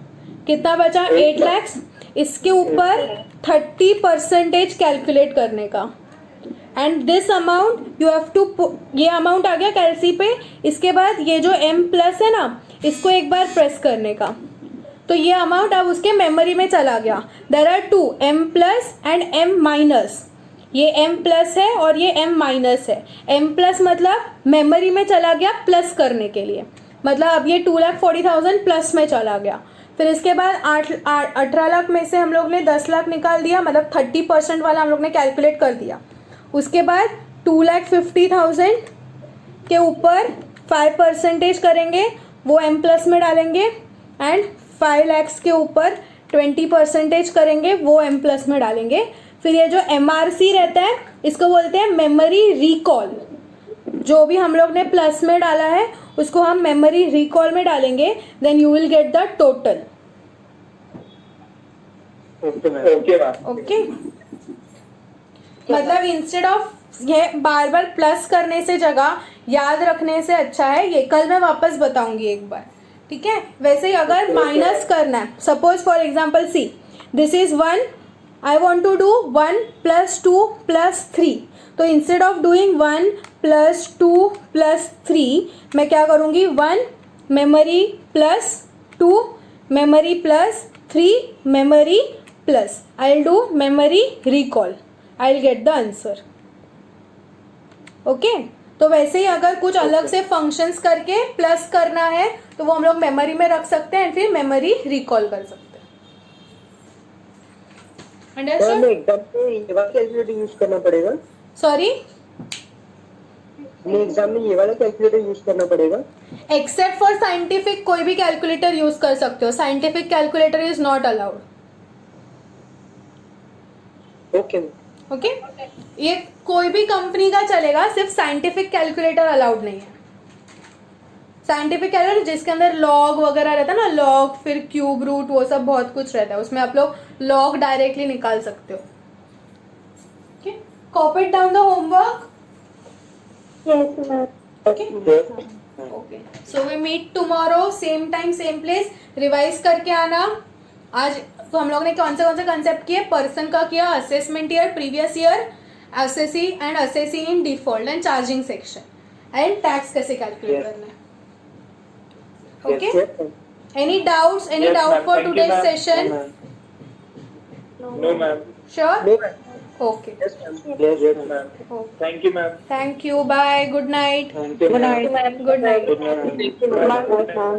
कितना बचा 8 lakhs. इसके ऊपर 30% कैलकुलेट करने का. And this amount you have to, ये अमाउंट आ गया कैल्सी पे. इसके बाद ये जो M प्लस है ना, इसको एक बार प्रेस करने का. तो ये अमाउंट अब उसके मेमोरी में चला गया. There are two, M plus and M minus. ये M प्लस है और ये M माइनस है. M प्लस मतलब मेमोरी में चला गया प्लस करने के लिए, मतलब अब ये 2,40,000 प्लस में चला गया. फिर इसके बाद 18 लाख में से हम लोग ने 10 लाख निकाल दिया, मतलब 30% वाला हम लोग ने कैलकुलेट कर दिया. उसके बाद 2,50,000 के ऊपर 5% करेंगे, वो M प्लस में डालेंगे. एंड 5 lakhs के ऊपर 20% करेंगे, वो M प्लस में डालेंगे. फिर ये जो MRC रहता है इसको बोलते हैं मेमोरी रिकॉल. जो भी हम लोग ने प्लस में डाला है उसको हम मेमोरी रिकॉल में डालेंगे. Then you will get the total. Okay, ma'am. Okay, ma'am. Okay, मतलब इंस्टेड ऑफ ये बार बार प्लस करने से जगह याद रखने से अच्छा है ये. कल मैं वापस बताऊंगी एक बार, ठीक है. वैसे ही अगर माइनस करना है, suppose for example see this is 1, I want to do 1 + 2 + 3. तो इंस्टेड ऑफ डूइंग 1 + 2 + 3 मैं क्या करूँगी, 1 memory plus 2 memory plus 3 memory plus. I will do memory recall, I will get the answer. Okay. तो वैसे ही अगर कुछ अलग से फंक्शंस करके प्लस करना है तो वो हम लोग मेमोरी में रख सकते हैं, फिर मेमोरी रिकॉल कर सकते हैं. अंडरस्टूड? एग्जाम में ये वाला कैलकुलेटर यूज करना पड़ेगा. सॉरी, एग्जाम में ये वाला कैलकुलेटर यूज करना पड़ेगा. एक्सेप्ट फॉर साइंटिफिक कोई भी कैलकुलेटर यूज कर सकते हो. Scientific calculator is not allowed. Okay. Okay, ये कोई भी कंपनी का चलेगा, सिर्फ साइंटिफिक कैलकुलेटर अलाउड नहीं है. साइंटिफिक कैलकुलेटर जिसके अंदर लॉग वगैरह रहता है ना, लॉग फिर क्यूब रूट वो सब बहुत कुछ रहता है, उसमें आप लोग लॉग डायरेक्टली निकाल सकते हो. Okay, copy down the homework. Yes, ma'am. Okay, so we meet tomorrow same time same place. Revise करके आना. आज तो हम लोग ने कौन से कंसेप्ट किए, पर्सन का किया, assessment year, previous year, assessee and assessee in default and charging section, and tax कैसे कैलकुलेट करना है. Okay, any doubts, any Yes, doubt ma'am. For Thank you, today's ma'am. Session? No, ma'am. Sure. No, ma'am. Okay, Yes, ma'am. Yes, ma'am. Thank you, ma'am. Thank you, bye, good night. Thank you, ma'am. Good night. Good night. Good night, ma'am.